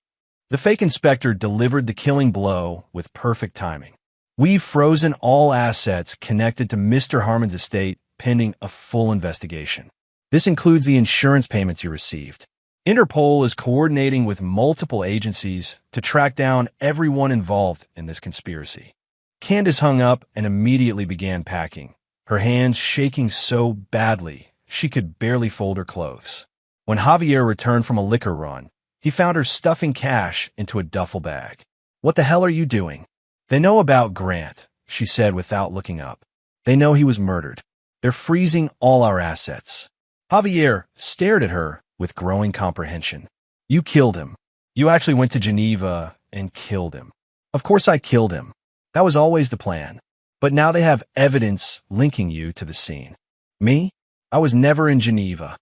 A: The fake inspector delivered the killing blow with perfect timing. We've frozen all assets connected to Mr. Harmon's estate pending a full investigation. This includes the insurance payments you received. Interpol is coordinating with multiple agencies to track down everyone involved in this conspiracy. Candace hung up and immediately began packing, her hands shaking so badly she could barely fold her clothes. When Javier returned from a liquor run, he found her stuffing cash into a duffel bag. What the hell are you doing? They know about Grant, she said without looking up. They know he was murdered. They're freezing all our assets. Javier stared at her with growing comprehension. You killed him. You actually went to Geneva and killed him. Of course I killed him. That was always the plan. But now they have evidence linking you to the scene. Me? I was never in Geneva.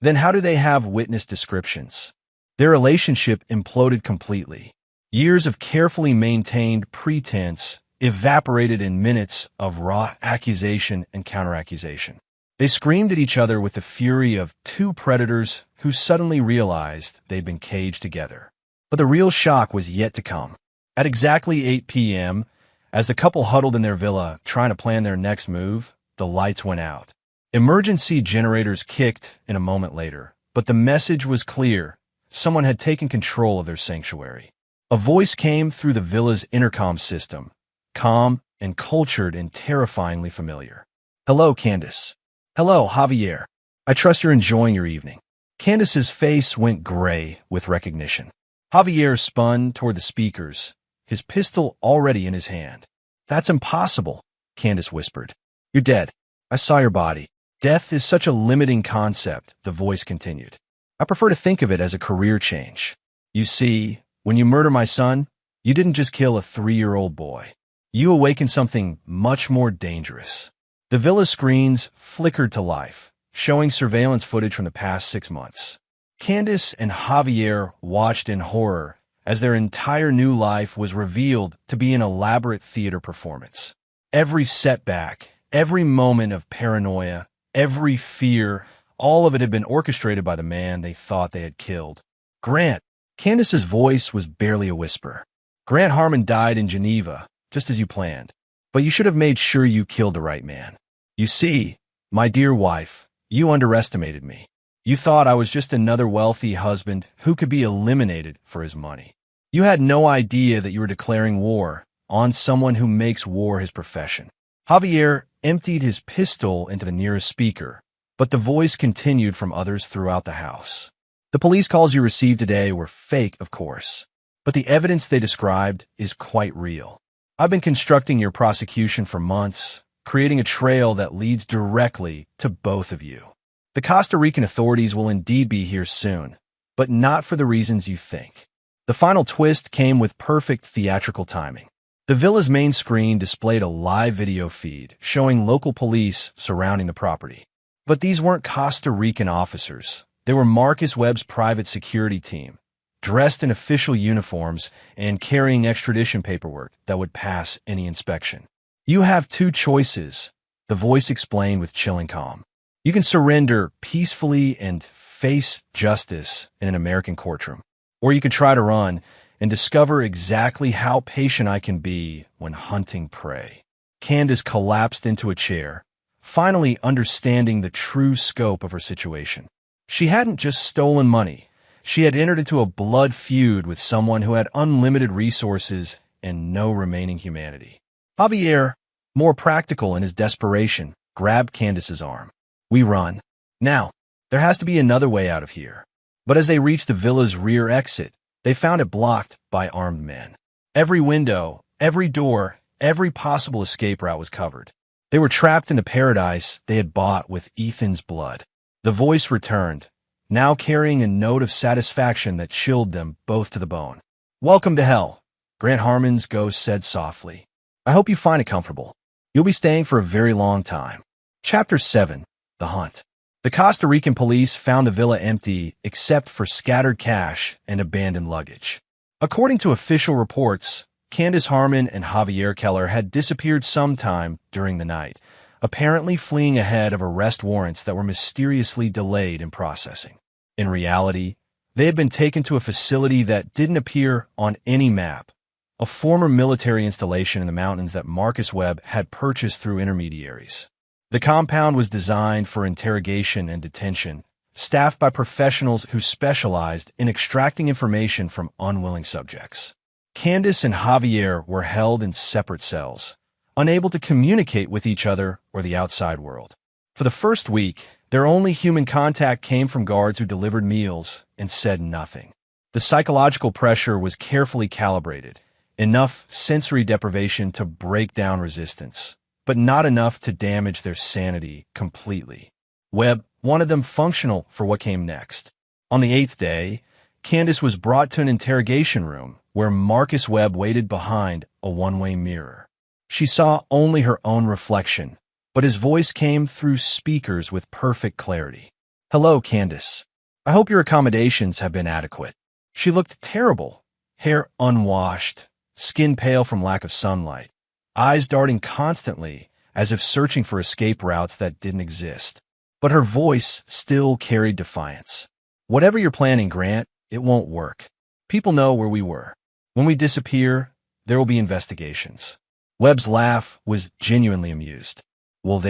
A: Then how do they have witness descriptions? Their relationship imploded completely. Years of carefully maintained pretense evaporated in minutes of raw accusation and counteraccusation. They screamed at each other with the fury of two predators who suddenly realized they'd been caged together. But the real shock was yet to come. At exactly 8 p.m., as the couple huddled in their villa trying to plan their next move, the lights went out. Emergency generators kicked in a moment later, but the message was clear. Someone had taken control of their sanctuary. A voice came through the villa's intercom system, calm and cultured and terrifyingly familiar. Hello, Candace. Hello, Javier. I trust you're enjoying your evening. Candace's face went gray with recognition. Javier spun toward the speakers, his pistol already in his hand. That's impossible, Candace whispered. You're dead. I saw your body. Death is such a limiting concept, the voice continued. I prefer to think of it as a career change. You see, when you murder my son, you didn't just kill a 3-year-old boy. You awakened something much more dangerous. The villa screens flickered to life, showing surveillance footage from the past 6 months. Candace and Javier watched in horror as their entire new life was revealed to be an elaborate theater performance. Every setback, every moment of paranoia, every fear, all of it had been orchestrated by the man they thought they had killed. Grant. Candace's voice was barely a whisper. Grant Harmon died in Geneva, just as you planned. But you should have made sure you killed the right man. You see, my dear wife, you underestimated me. You thought I was just another wealthy husband who could be eliminated for his money. You had no idea that you were declaring war on someone who makes war his profession. Javier emptied his pistol into the nearest speaker, but the voice continued from others throughout the house. The police calls you received today were fake, of course, but the evidence they described is quite real. I've been constructing your prosecution for months, creating a trail that leads directly to both of you. The Costa Rican authorities will indeed be here soon, but not for the reasons you think. The final twist came with perfect theatrical timing. The villa's main screen displayed a live video feed showing local police surrounding the property. But these weren't Costa Rican officers. They were Marcus Webb's private security team, dressed in official uniforms and carrying extradition paperwork that would pass any inspection. "You have two choices," the voice explained with chilling calm. "You can surrender peacefully and face justice in an American courtroom, or you can try to run and discover exactly how patient I can be when hunting prey." Candace collapsed into a chair, finally understanding the true scope of her situation. She hadn't just stolen money. She had entered into a blood feud with someone who had unlimited resources and no remaining humanity. Javier, more practical in his desperation, grabbed Candace's arm. "We run. Now, there has to be another way out of here." But as they reached the villa's rear exit, they found it blocked by armed men. Every window, every door, every possible escape route was covered. They were trapped in the paradise they had bought with Ethan's blood. The voice returned, now carrying a note of satisfaction that chilled them both to the bone. "Welcome to hell," Grant Harmon's ghost said softly. "I hope you find it comfortable. You'll be staying for a very long time." Chapter 7. The Hunt. The Costa Rican police found the villa empty except for scattered cash and abandoned luggage. According to official reports, Candace Harmon and Javier Keller had disappeared sometime during the night, apparently fleeing ahead of arrest warrants that were mysteriously delayed in processing. In reality, they had been taken to a facility that didn't appear on any map, a former military installation in the mountains that Marcus Webb had purchased through intermediaries. The compound was designed for interrogation and detention, staffed by professionals who specialized in extracting information from unwilling subjects. Candace and Javier were held in separate cells, unable to communicate with each other or the outside world. For the first week, their only human contact came from guards who delivered meals and said nothing. The psychological pressure was carefully calibrated, enough sensory deprivation to break down resistance, but not enough to damage their sanity completely. Webb wanted them functional for what came next. On the 8th day, Candace was brought to an interrogation room where Marcus Webb waited behind a one-way mirror. She saw only her own reflection, but his voice came through speakers with perfect clarity. "Hello, Candace. I hope your accommodations have been adequate." She looked terrible, hair unwashed, skin pale from lack of sunlight, eyes darting constantly as if searching for escape routes that didn't exist. But her voice still carried defiance. "Whatever you're planning, Grant, it won't work. People know where we were. When we disappear, there will be investigations." Webb's laugh was genuinely amused. "Well,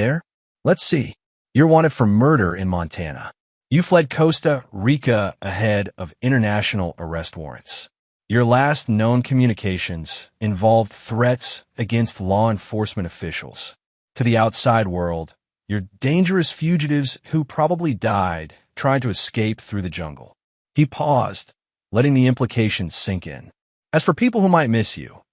A: let's see. You're wanted for murder in Montana. You fled Costa Rica ahead of international arrest warrants. Your last known communications involved threats against law enforcement officials. To the outside world, you're dangerous fugitives who probably died trying to escape through the jungle." He paused, letting the implications sink in. "As for people who might miss you,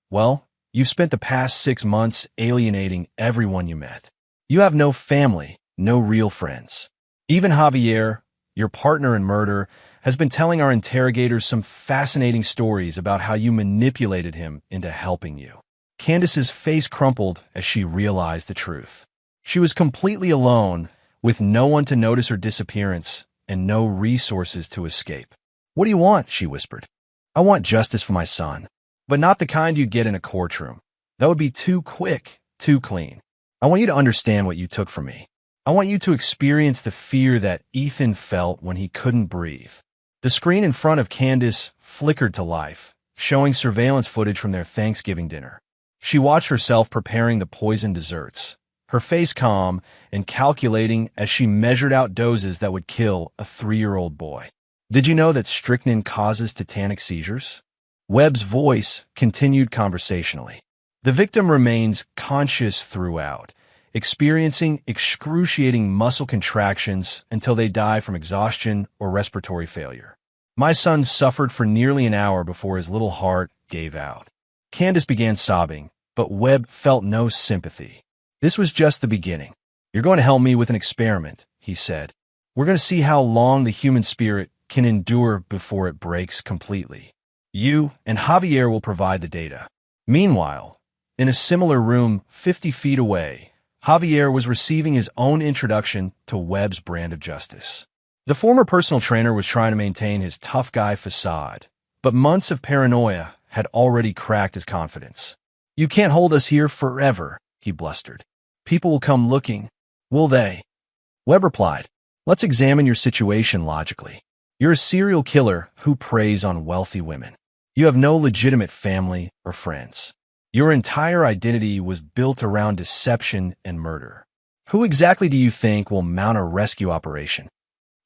A: well, you've spent the past 6 months alienating everyone you met. You have no family, no real friends. Even Javier, your partner in murder, has been telling our interrogators some fascinating stories about how you manipulated him into helping you." Candace's face crumpled as she realized the truth. She was completely alone, with no one to notice her disappearance and no resources to escape. "What do you want?" she whispered. "I want justice for my son, but not the kind you'd get in a courtroom. That would be too quick, too clean. I want you to understand what you took from me. I want you to experience the fear that Ethan felt when he couldn't breathe." The screen in front of Candace flickered to life, showing surveillance footage from their Thanksgiving dinner. She watched herself preparing the poisoned desserts, her face calm and calculating as she measured out doses that would kill a 3-year-old boy. "Did you know that strychnine causes tetanic seizures?" Webb's voice continued conversationally. "The victim remains conscious throughout, experiencing excruciating muscle contractions until they die from exhaustion or respiratory failure. My son suffered for nearly an hour before his little heart gave out." Candace began sobbing, but Webb felt no sympathy. This was just the beginning. You're going to help me with an experiment, he said. We're going to see how long the human spirit can endure before it breaks completely. You and Javier will provide the data. Meanwhile, in a similar room 50 feet away, Javier was receiving his own introduction to Webb's brand of justice. The former personal trainer was trying to maintain his tough guy facade, but months of paranoia had already cracked his confidence. You can't hold us here forever, he blustered. People will come looking. Will they? Webb replied, let's examine your situation logically. You're a serial killer who preys on wealthy women. You have no legitimate family or friends. Your entire identity was built around deception and murder. Who exactly do you think will mount a rescue operation?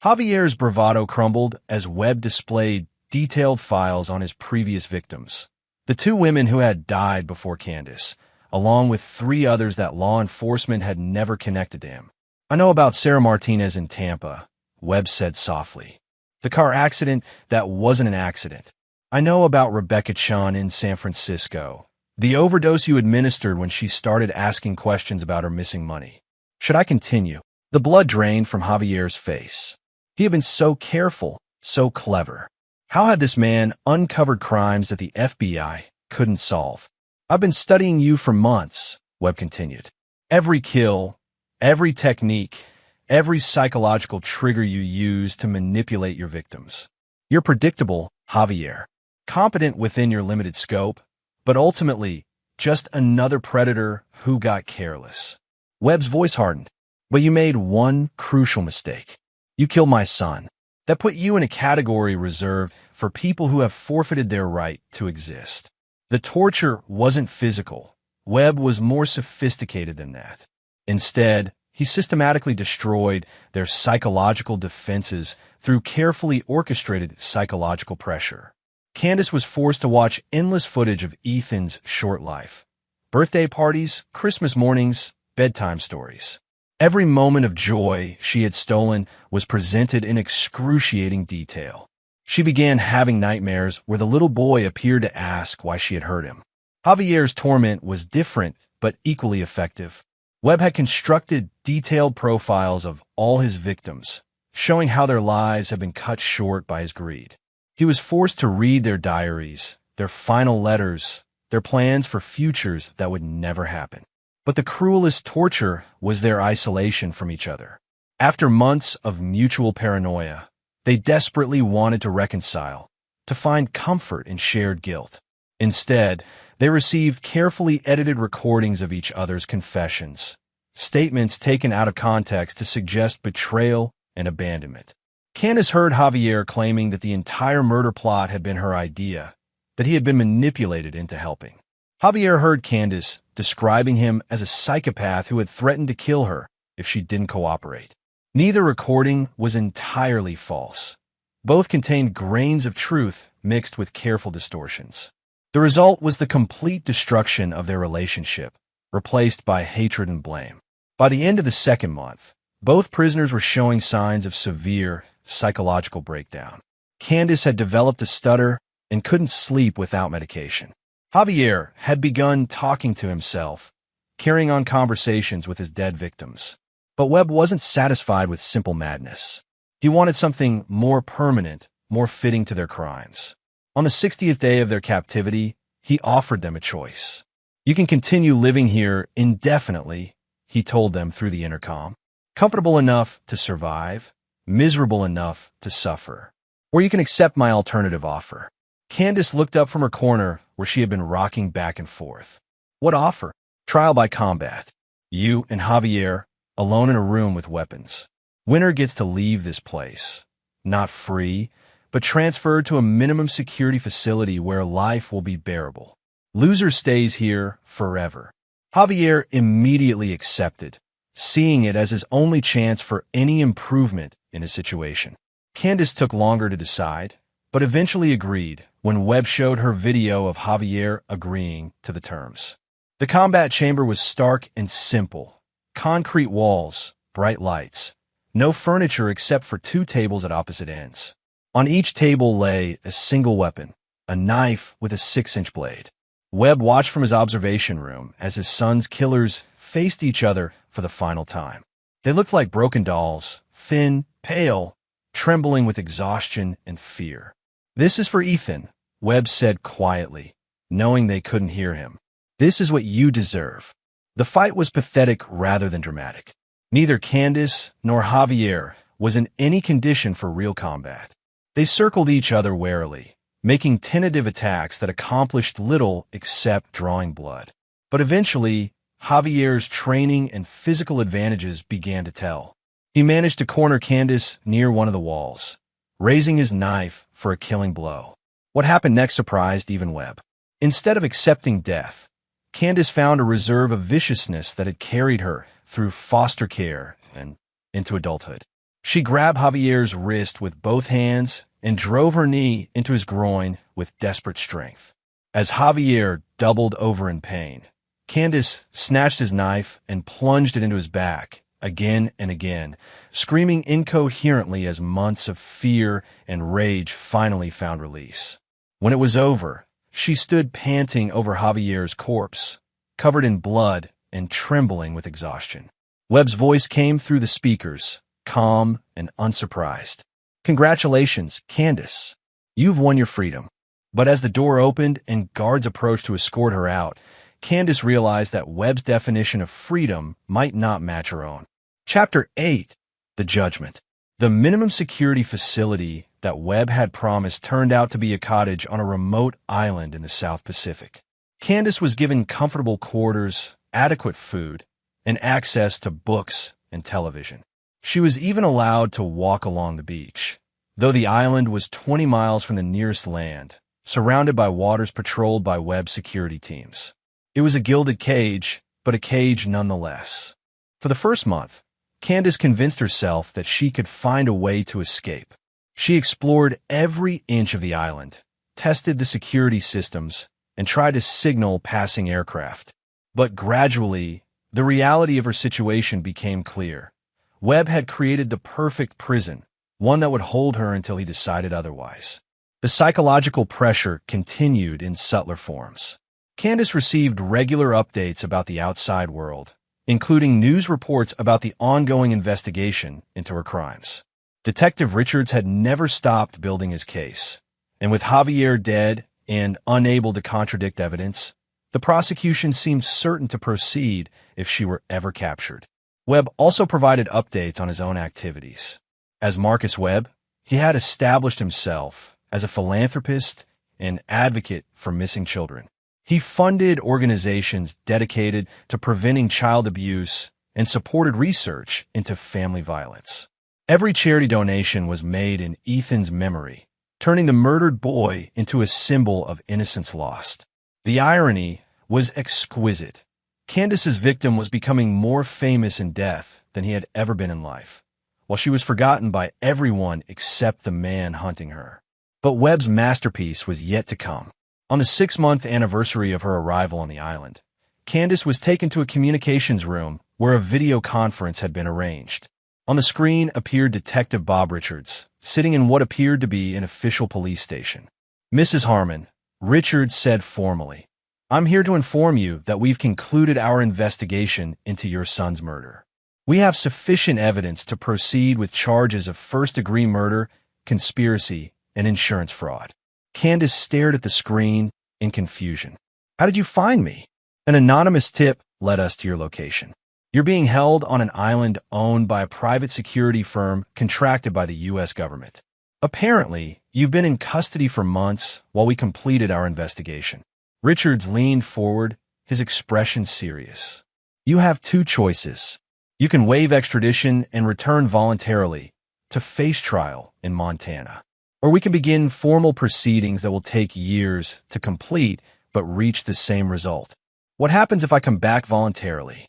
A: Javier's bravado crumbled as Webb displayed detailed files on his previous victims. The 2 women who had died before Candace, along with 3 others that law enforcement had never connected to him. I know about Sarah Martinez in Tampa, Webb said softly. The car accident that wasn't an accident. I know about Rebecca Chun in San Francisco. The overdose you administered when she started asking questions about her missing money. Should I continue? The blood drained from Javier's face. He had been so careful, so clever. How had this man uncovered crimes that the FBI couldn't solve? I've been studying you for months, Webb continued. Every kill, every technique, every psychological trigger you use to manipulate your victims. You're predictable, Javier. Competent within your limited scope, but ultimately just another predator who got careless. Webb's voice hardened. But you made one crucial mistake. You killed my son. That put you in a category reserved for people who have forfeited their right to exist. The torture wasn't physical. Webb was more sophisticated than that. Instead, he systematically destroyed their psychological defenses through carefully orchestrated psychological pressure. Candace was forced to watch endless footage of Ethan's short life. Birthday parties, Christmas mornings, bedtime stories. Every moment of joy she had stolen was presented in excruciating detail. She began having nightmares where the little boy appeared to ask why she had hurt him. Javier's torment was different but equally effective. Webb had constructed detailed profiles of all his victims, showing how their lives had been cut short by his greed. He was forced to read their diaries, their final letters, their plans for futures that would never happen. But the cruelest torture was their isolation from each other. After months of mutual paranoia, they desperately wanted to reconcile, to find comfort in shared guilt. Instead, they received carefully edited recordings of each other's confessions, statements taken out of context to suggest betrayal and abandonment. Candace heard Javier claiming that the entire murder plot had been her idea, that he had been manipulated into helping. Javier heard Candace describing him as a psychopath who had threatened to kill her if she didn't cooperate. Neither recording was entirely false. Both contained grains of truth mixed with careful distortions. The result was the complete destruction of their relationship, replaced by hatred and blame. By the end of the second month, both prisoners were showing signs of severe psychological breakdown. Candace had developed a stutter and couldn't sleep without medication. Javier had begun talking to himself, carrying on conversations with his dead victims. But Webb wasn't satisfied with simple madness. He wanted something more permanent, more fitting to their crimes. On the 60th day of their captivity, he offered them a choice. You can continue living here indefinitely, he told them through the intercom. Comfortable enough to survive, miserable enough to suffer. Or you can accept my alternative offer. Candace looked up from her corner where she had been rocking back and forth. What offer? Trial by combat. You and Javier, alone in a room with weapons. Winner gets to leave this place. Not free, but transferred to a minimum security facility where life will be bearable. Loser stays here forever. Javier immediately accepted, seeing it as his only chance for any improvement in his situation. Candace took longer to decide, but eventually agreed when Webb showed her video of Javier agreeing to the terms. The combat chamber was stark and simple. Concrete walls, bright lights. No furniture except for 2 tables at opposite ends. On each table lay a single weapon, a knife with a 6-inch blade. Webb watched from his observation room as his son's killers faced each other for the final time. They looked like broken dolls, thin, pale, trembling with exhaustion and fear. "This is for Ethan," Webb said quietly, knowing they couldn't hear him. "This is what you deserve." The fight was pathetic rather than dramatic. Neither Candace nor Javier was in any condition for real combat. They circled each other warily, making tentative attacks that accomplished little except drawing blood. But eventually, Javier's training and physical advantages began to tell. He managed to corner Candace near one of the walls, raising his knife for a killing blow. What happened next surprised even Webb. Instead of accepting death, Candace found a reserve of viciousness that had carried her through foster care and into adulthood. She grabbed Javier's wrist with both hands and drove her knee into his groin with desperate strength. As Javier doubled over in pain, Candace snatched his knife and plunged it into his back again and again, screaming incoherently as months of fear and rage finally found release. When it was over, she stood panting over Javier's corpse, covered in blood and trembling with exhaustion. Webb's voice came through the speakers, calm and unsurprised. "Congratulations, Candace. You've won your freedom." But as the door opened and guards approached to escort her out, Candace realized that Webb's definition of freedom might not match her own. Chapter 8. The Judgment. The minimum security facility that Webb had promised turned out to be a cottage on a remote island in the South Pacific. Candace was given comfortable quarters, adequate food, and access to books and television. She was even allowed to walk along the beach, though the island was 20 miles from the nearest land, surrounded by waters patrolled by Webb security teams. It was a gilded cage, but a cage nonetheless. For the first month, Candace convinced herself that she could find a way to escape. She explored every inch of the island, tested the security systems, and tried to signal passing aircraft. But gradually, the reality of her situation became clear. Webb had created the perfect prison, one that would hold her until he decided otherwise. The psychological pressure continued in subtler forms. Candace received regular updates about the outside world, including news reports about the ongoing investigation into her crimes. Detective Richards had never stopped building his case, and with Javier dead and unable to contradict evidence, the prosecution seemed certain to proceed if she were ever captured. Webb also provided updates on his own activities. As Marcus Webb, he had established himself as a philanthropist and advocate for missing children. He funded organizations dedicated to preventing child abuse and supported research into family violence. Every charity donation was made in Ethan's memory, turning the murdered boy into a symbol of innocence lost. The irony was exquisite. Candace's victim was becoming more famous in death than he had ever been in life, while she was forgotten by everyone except the man hunting her. But Webb's masterpiece was yet to come. On the 6-month anniversary of her arrival on the island, Candace was taken to a communications room where a video conference had been arranged. On the screen appeared Detective Bob Richards, sitting in what appeared to be an official police station. "Mrs. Harmon," Richards said formally, "I'm here to inform you that we've concluded our investigation into your son's murder. We have sufficient evidence to proceed with charges of first-degree murder, conspiracy, and insurance fraud." Candace stared at the screen in confusion. "How did you find me?" "An anonymous tip led us to your location. You're being held on an island owned by a private security firm contracted by the U.S. government. Apparently, you've been in custody for months while we completed our investigation." Richards leaned forward, his expression serious. "You have two choices. You can waive extradition and return voluntarily to face trial in Montana. Or we can begin formal proceedings that will take years to complete but reach the same result. What happens if I come back voluntarily?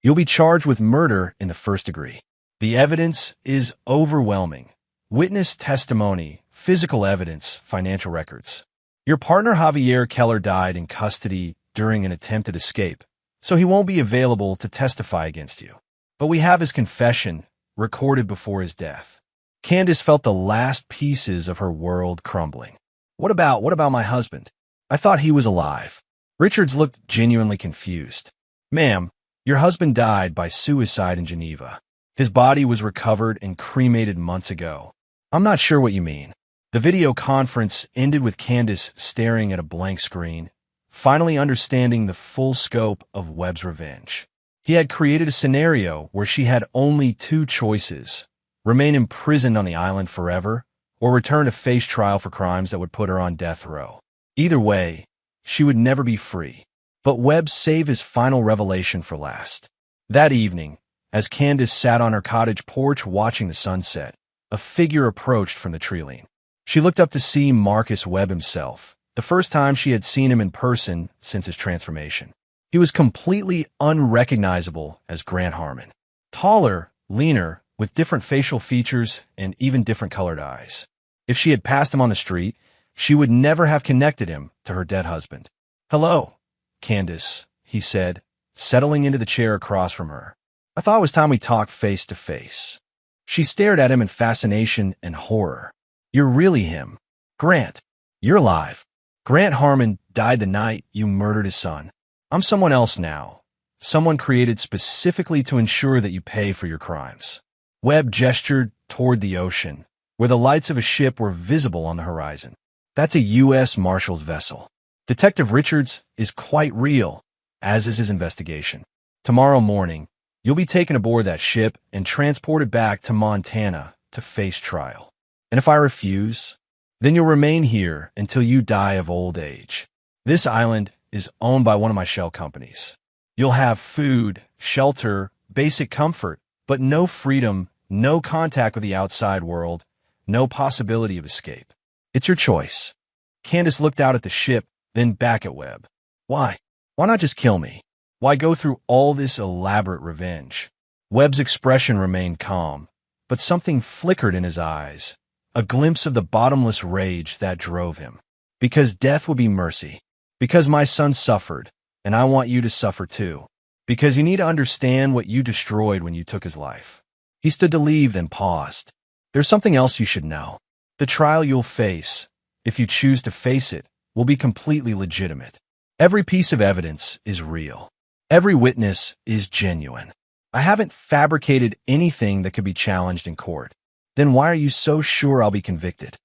A: You'll be charged with murder in the first degree. The evidence is overwhelming. Witness testimony, physical evidence, financial records. Your partner Javier Keller died in custody during an attempted escape, so he won't be available to testify against you. But we have his confession recorded before his death." Candace felt the last pieces of her world crumbling. What about my husband? I thought he was alive." Richards looked genuinely confused. "Ma'am, Your husband died by suicide in Geneva. His body was recovered and cremated months ago. I'm not sure what you mean. The video conference ended with Candace staring at a blank screen, finally understanding the full scope of Webb's revenge. He had created a scenario where she had only two choices: remain imprisoned on the island forever, or return to face trial for crimes that would put her on death row. Either way, she would never be free. But Webb saved his final revelation for last. That evening, as Candace sat on her cottage porch watching the sunset, a figure approached from the tree-line. She looked up to see Marcus Webb himself, the first time she had seen him in person since his transformation. He was completely unrecognizable as Grant Harmon. Taller, leaner, with different facial features and even different colored eyes. If she had passed him on the street, she would never have connected him to her dead husband. "Hello, Candace," he said, settling into the chair across from her. "I thought it was time we talked face to face." She stared at him in fascination and horror. "You're really him. Grant. You're alive. Grant Harmon died the night you murdered his son. I'm someone else now. Someone created specifically to ensure that you pay for your crimes." Webb gestured toward the ocean, where the lights of a ship were visible on the horizon. "That's a U.S. Marshal's vessel. Detective Richards is quite real, as is his investigation. Tomorrow morning, you'll be taken aboard that ship and transported back to Montana to face trial. And if I refuse, then you'll remain here until you die of old age. This island is owned by one of my shell companies. You'll have food, shelter, basic comfort, but no freedom, no contact with the outside world, no possibility of escape. It's your choice." Candace looked out at the ship, then back at Webb. "Why? Why not just kill me? Why go through all this elaborate revenge?" Webb's expression remained calm, but something flickered in his eyes, a glimpse of the bottomless rage that drove him. "Because death will be mercy. Because my son suffered, and I want you to suffer too. Because you need to understand what you destroyed when you took his life." He stood to leave, then paused. "There's something else you should know. The trial you'll face, if you choose to face it, will be completely legitimate. Every piece of evidence is real. Every witness is genuine. I haven't fabricated anything that could be challenged in court. Then why are you so sure I'll be convicted?"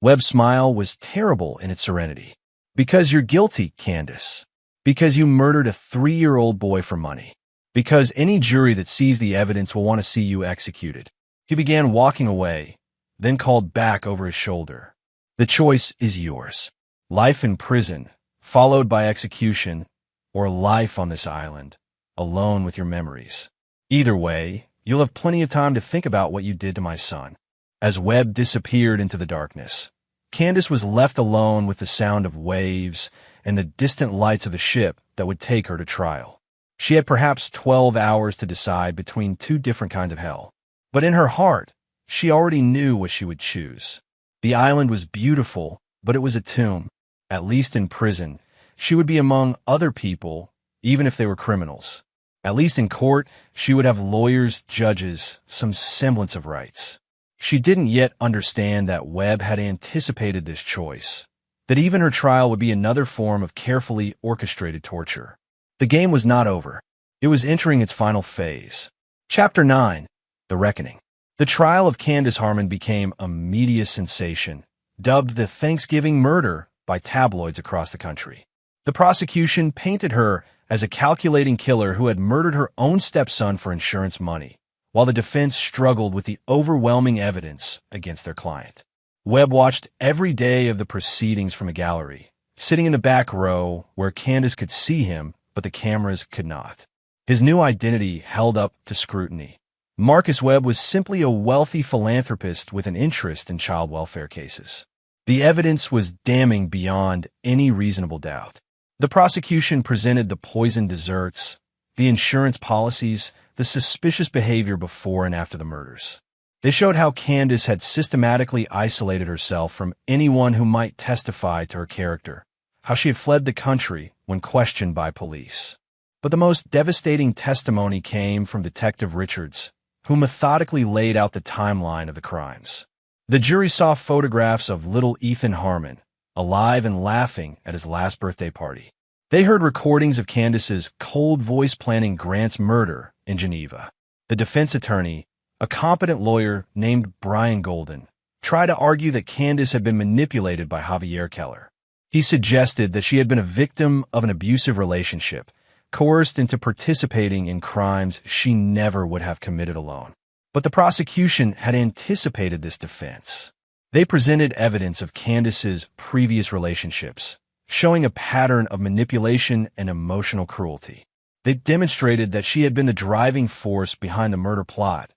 A: Webb's smile was terrible in its serenity. "Because you're guilty, Candace. Because you murdered a 3-year-old boy for money. Because any jury that sees the evidence will want to see you executed." He began walking away, then called back over his shoulder. "The choice is yours. Life in prison, followed by execution, or life on this island, alone with your memories. Either way, you'll have plenty of time to think about what you did to my son." As Webb disappeared into the darkness, Candace was left alone with the sound of waves and the distant lights of the ship that would take her to trial. She had perhaps 12 hours to decide between two different kinds of hell. But in her heart, she already knew what she would choose. The island was beautiful, but it was a tomb. At least in prison, she would be among other people, even if they were criminals. At least in court, she would have lawyers, judges, some semblance of rights. She didn't yet understand that Webb had anticipated this choice, that even her trial would be another form of carefully orchestrated torture. The game was not over. It was entering its final phase. Chapter 9. The Reckoning. The trial of Candace Harmon became a media sensation, dubbed the Thanksgiving murder by tabloids across the country. The prosecution painted her as a calculating killer who had murdered her own stepson for insurance money, while the defense struggled with the overwhelming evidence against their client. Webb watched every day of the proceedings from a gallery, sitting in the back row where Candace could see him, but the cameras could not. His new identity held up to scrutiny. Marcus Webb was simply a wealthy philanthropist with an interest in child welfare cases. The evidence was damning beyond any reasonable doubt. The prosecution presented the poisoned desserts, the insurance policies, the suspicious behavior before and after the murders. They showed how Candace had systematically isolated herself from anyone who might testify to her character, how she had fled the country when questioned by police. But the most devastating testimony came from Detective Richards, who methodically laid out the timeline of the crimes. The jury saw photographs of little Ethan Harmon, alive and laughing at his last birthday party. They heard recordings of Candace's cold voice planning Grant's murder in Geneva. The defense attorney, a competent lawyer named Brian Golden, tried to argue that Candace had been manipulated by Javier Keller. He suggested that she had been a victim of an abusive relationship, coerced into participating in crimes she never would have committed alone. But the prosecution had anticipated this defense. They presented evidence of Candace's previous relationships, showing a pattern of manipulation and emotional cruelty. They demonstrated that she had been the driving force behind the murder plot,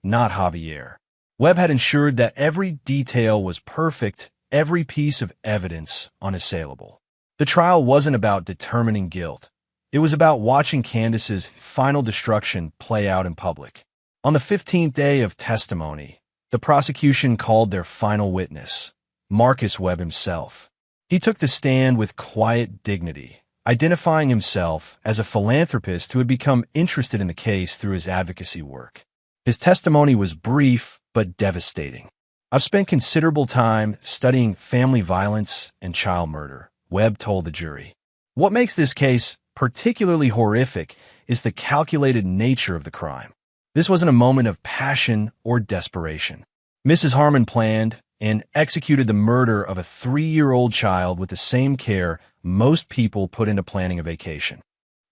A: not Javier. Webb had ensured that every detail was perfect, every piece of evidence unassailable. The trial wasn't about determining guilt. It was about watching Candace's final destruction play out in public. On the 15th day of testimony, the prosecution called their final witness, Marcus Webb himself. He took the stand with quiet dignity, identifying himself as a philanthropist who had become interested in the case through his advocacy work. His testimony was brief but devastating. "I've spent considerable time studying family violence and child murder," Webb told the jury. "What makes this case particularly horrific is the calculated nature of the crime. This wasn't a moment of passion or desperation. Mrs. Harmon planned and executed the murder of a 3-year-old child with the same care most people put into planning a vacation."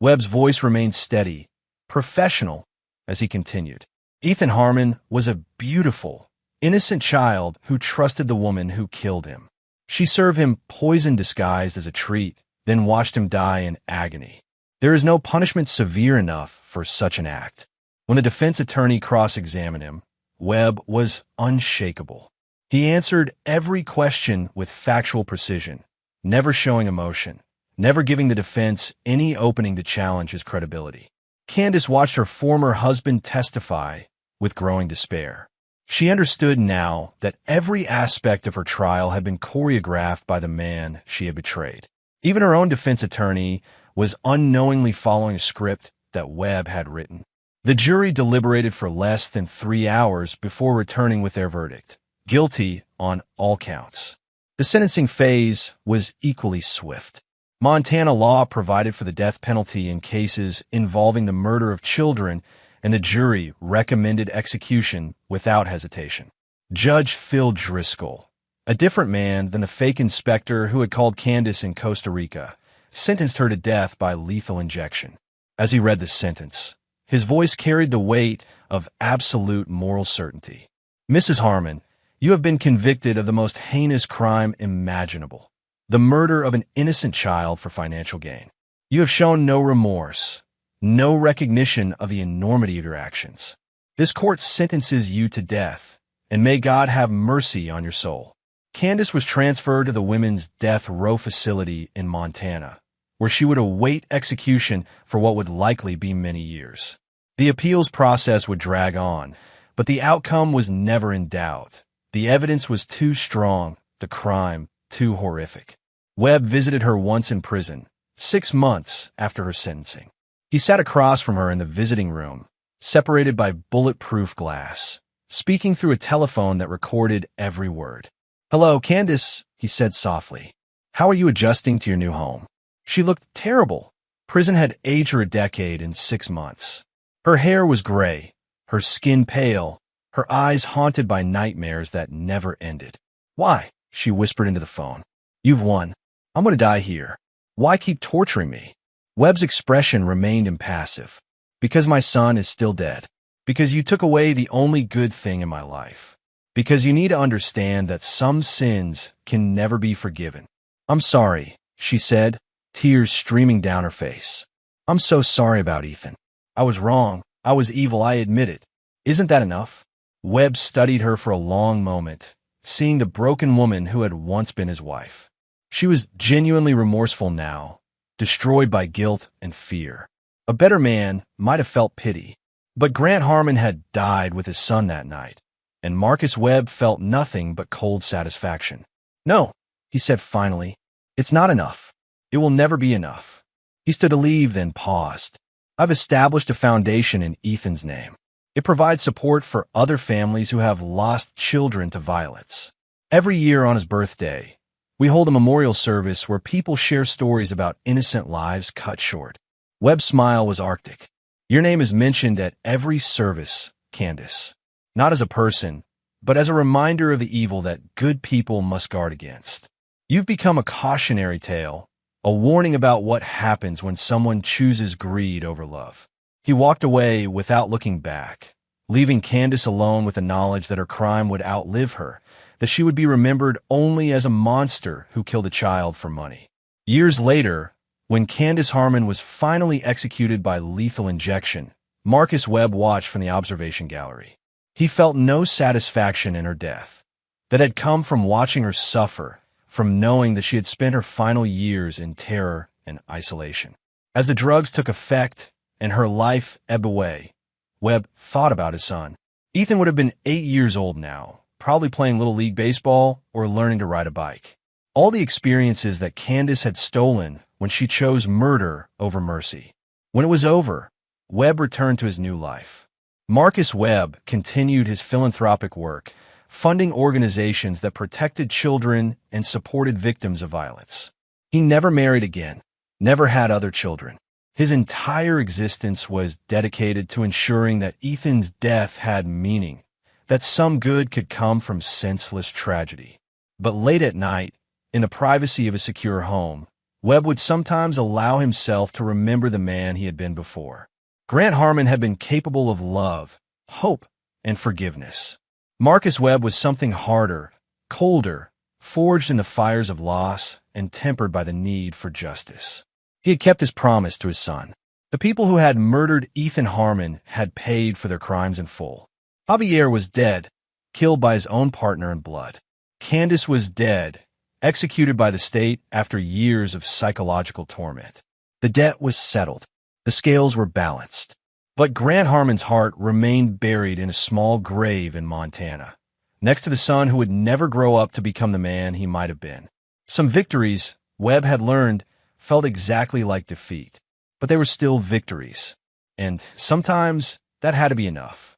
A: Webb's voice remained steady, professional, as he continued. "Ethan Harmon was a beautiful, innocent child who trusted the woman who killed him. She served him poison disguised as a treat, then watched him die in agony. There is no punishment severe enough for such an act." When the defense attorney cross-examined him, Webb was unshakable. He answered every question with factual precision, never showing emotion, never giving the defense any opening to challenge his credibility. Candace watched her former husband testify with growing despair. She understood now that every aspect of her trial had been choreographed by the man she had betrayed. Even her own defense attorney was unknowingly following a script that Webb had written. The jury deliberated for less than 3 hours before returning with their verdict: guilty on all counts. The sentencing phase was equally swift. Montana law provided for the death penalty in cases involving the murder of children, and the jury recommended execution without hesitation. Judge Phil Driscoll, a different man than the fake inspector who had called Candace in Costa Rica, sentenced her to death by lethal injection. As he read the sentence, his voice carried the weight of absolute moral certainty. "Mrs. Harmon, you have been convicted of the most heinous crime imaginable, the murder of an innocent child for financial gain. You have shown no remorse, no recognition of the enormity of your actions. This court sentences you to death, and may God have mercy on your soul." Candace was transferred to the Women's Death Row facility in Montana, where she would await execution for what would likely be many years. The appeals process would drag on, but the outcome was never in doubt. The evidence was too strong, the crime too horrific. Webb visited her once in prison, 6 months after her sentencing. He sat across from her in the visiting room, separated by bulletproof glass, speaking through a telephone that recorded every word. "Hello, Candace," he said softly. "How are you adjusting to your new home?" She looked terrible. Prison had aged her a decade in 6 months. Her hair was gray, her skin pale, her eyes haunted by nightmares that never ended. "Why?" she whispered into the phone. "You've won. I'm going to die here. Why keep torturing me?" Webb's expression remained impassive. "Because my son is still dead. Because you took away the only good thing in my life. Because you need to understand that some sins can never be forgiven." "I'm sorry," she said, tears streaming down her face. "I'm so sorry about Ethan. I was wrong. I was evil, I admit it. Isn't that enough?" Webb studied her for a long moment, seeing the broken woman who had once been his wife. She was genuinely remorseful now, destroyed by guilt and fear. A better man might have felt pity, but Grant Harmon had died with his son that night, and Marcus Webb felt nothing but cold satisfaction. "No," he said finally, "it's not enough. It will never be enough." He stood to leave, then paused. "I've established a foundation in Ethan's name. It provides support for other families who have lost children to violence. Every year on his birthday, We hold a memorial service where people share stories about innocent lives cut short. Webb's smile was arctic. Your name is mentioned at every service, Candace. Not as a person, but as a reminder of the evil that good people must guard against. You've become a cautionary tale, a warning about what happens when someone chooses greed over love. He walked away without looking back, leaving Candace alone with the knowledge that her crime would outlive her, that she would be remembered only as a monster who killed a child for money. Years later, when Candace Harmon was finally executed by lethal injection, Marcus Webb watched from the observation gallery. He felt no satisfaction in her death, that had come from watching her suffer, from knowing that she had spent her final years in terror and isolation. As the drugs took effect and her life ebbed away, Webb thought about his son. Ethan would have been 8 years old now, probably playing Little League baseball or learning to ride a bike. All the experiences that Candace had stolen when she chose murder over mercy. When it was over, Webb returned to his new life. Marcus Webb continued his philanthropic work, funding organizations that protected children and supported victims of violence. He never married again, never had other children. His entire existence was dedicated to ensuring that Ethan's death had meaning, that some good could come from senseless tragedy. But late at night, in the privacy of a secure home, Webb would sometimes allow himself to remember the man he had been before. Grant Harmon had been capable of love, hope, and forgiveness. Marcus Webb was something harder, colder, forged in the fires of loss and tempered by the need for justice. He had kept his promise to his son. The people who had murdered Ethan Harmon had paid for their crimes in full. Javier was dead, killed by his own partner in blood. Candace was dead, executed by the state after years of psychological torment. The debt was settled. The scales were balanced. But Grant Harmon's heart remained buried in a small grave in Montana, next to the son who would never grow up to become the man he might have been. Some victories, Webb had learned, felt exactly like defeat, but they were still victories. And sometimes that had to be enough.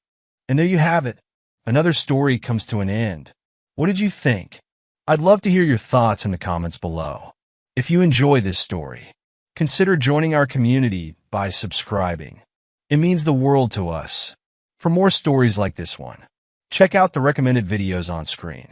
A: And there you have it. Another story comes to an end. What did you think? I'd love to hear your thoughts in the comments below. If you enjoy this story, consider joining our community by subscribing. It means the world to us. For more stories like this one, check out the recommended videos on screen.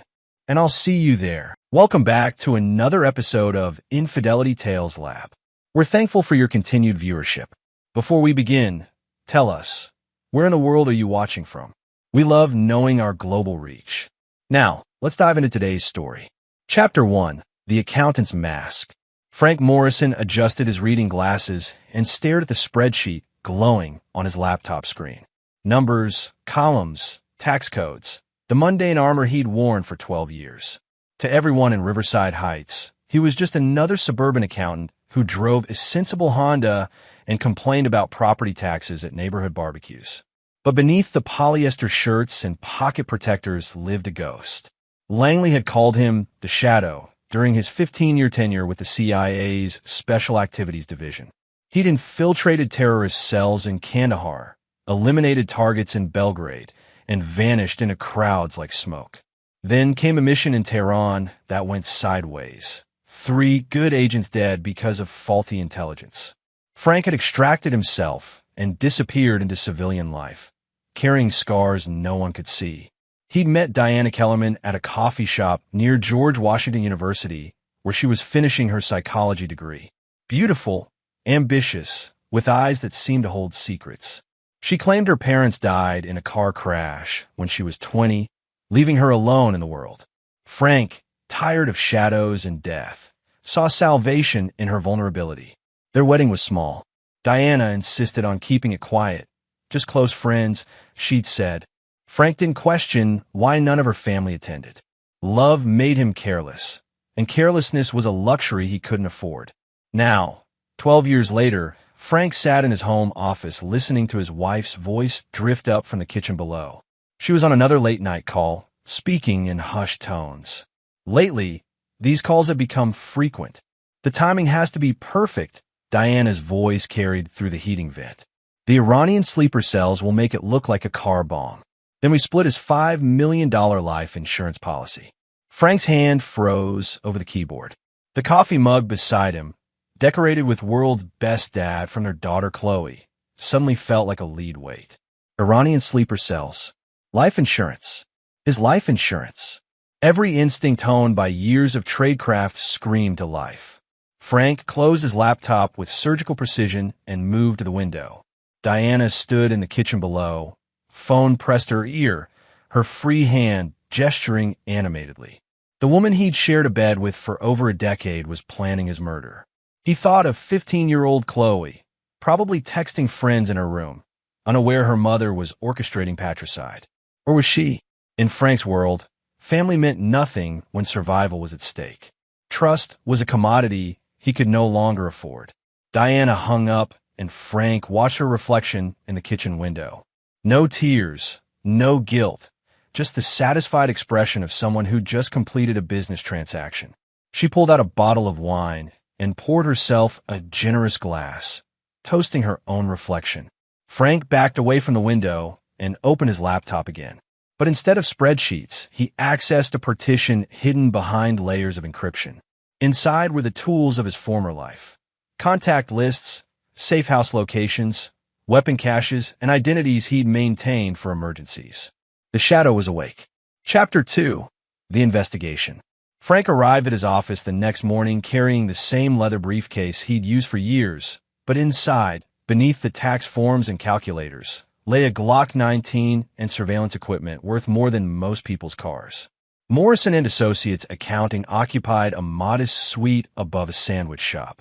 A: And I'll see you there. Welcome back to another episode of Infidelity Tales Lab. We're thankful for your continued viewership. Before we begin, tell us, where in the world are you watching from? We love knowing our global reach. Now, let's dive into today's story. Chapter 1, The Accountant's Mask. Frank Morrison adjusted his reading glasses and stared at the spreadsheet glowing on his laptop screen. Numbers, columns, tax codes, the mundane armor he'd worn for 12 years. To everyone in Riverside Heights, he was just another suburban accountant who drove a sensible Honda and complained about property taxes at neighborhood barbecues. But beneath the polyester shirts and pocket protectors lived a ghost. Langley had called him the Shadow during his 15-year tenure with the CIA's Special Activities Division. He'd infiltrated terrorist cells in Kandahar, eliminated targets in Belgrade, and vanished into crowds like smoke. Then came a mission in Tehran that went sideways. 3 good agents dead because of faulty intelligence. Frank had extracted himself and disappeared into civilian life, carrying scars no one could see. He'd met Diana Kellerman at a coffee shop near George Washington University, where she was finishing her psychology degree. Beautiful, ambitious, with eyes that seemed to hold secrets. She claimed her parents died in a car crash when she was 20, leaving her alone in the world. Frank, tired of shadows and death, saw salvation in her vulnerability. Their wedding was small. Diana insisted on keeping it quiet. Just close friends, she'd said. Frank didn't question why none of her family attended. Love made him careless, and carelessness was a luxury he couldn't afford. Now, 12 years later, Frank sat in his home office listening to his wife's voice drift up from the kitchen below. She was on another late-night call, speaking in hushed tones. Lately, these calls had become frequent. The timing has to be perfect, Diana's voice carried through the heating vent. The Iranian sleeper cells will make it look like a car bomb. Then we split his $5 million life insurance policy. Frank's hand froze over the keyboard. The coffee mug beside him, decorated with world's best dad from their daughter Chloe, suddenly felt like a lead weight. Iranian sleeper cells. Life insurance. His life insurance. Every instinct honed by years of tradecraft screamed to life. Frank closed his laptop with surgical precision and moved to the window. Diana stood in the kitchen below, phone pressed to her ear, her free hand gesturing animatedly. The woman he'd shared a bed with for over a decade was planning his murder. He thought of 15-year-old Chloe, probably texting friends in her room, unaware her mother was orchestrating patricide. Or was she? In Frank's world, family meant nothing when survival was at stake. Trust was a commodity he could no longer afford. Diana hung up, and Frank watched her reflection in the kitchen window. No tears, no guilt, just the satisfied expression of someone who just completed a business transaction. She pulled out a bottle of wine and poured herself a generous glass, toasting her own reflection. Frank backed away from the window and opened his laptop again. But instead of spreadsheets, he accessed a partition hidden behind layers of encryption. Inside were the tools of his former life. Contact lists, safe house locations, weapon caches, and identities he'd maintained for emergencies. The shadow was awake. Chapter 2. The Investigation. Frank arrived at his office the next morning carrying the same leather briefcase he'd used for years, but inside, beneath the tax forms and calculators, lay a Glock 19 and surveillance equipment worth more than most people's cars. Morrison & Associates accounting occupied a modest suite above a sandwich shop.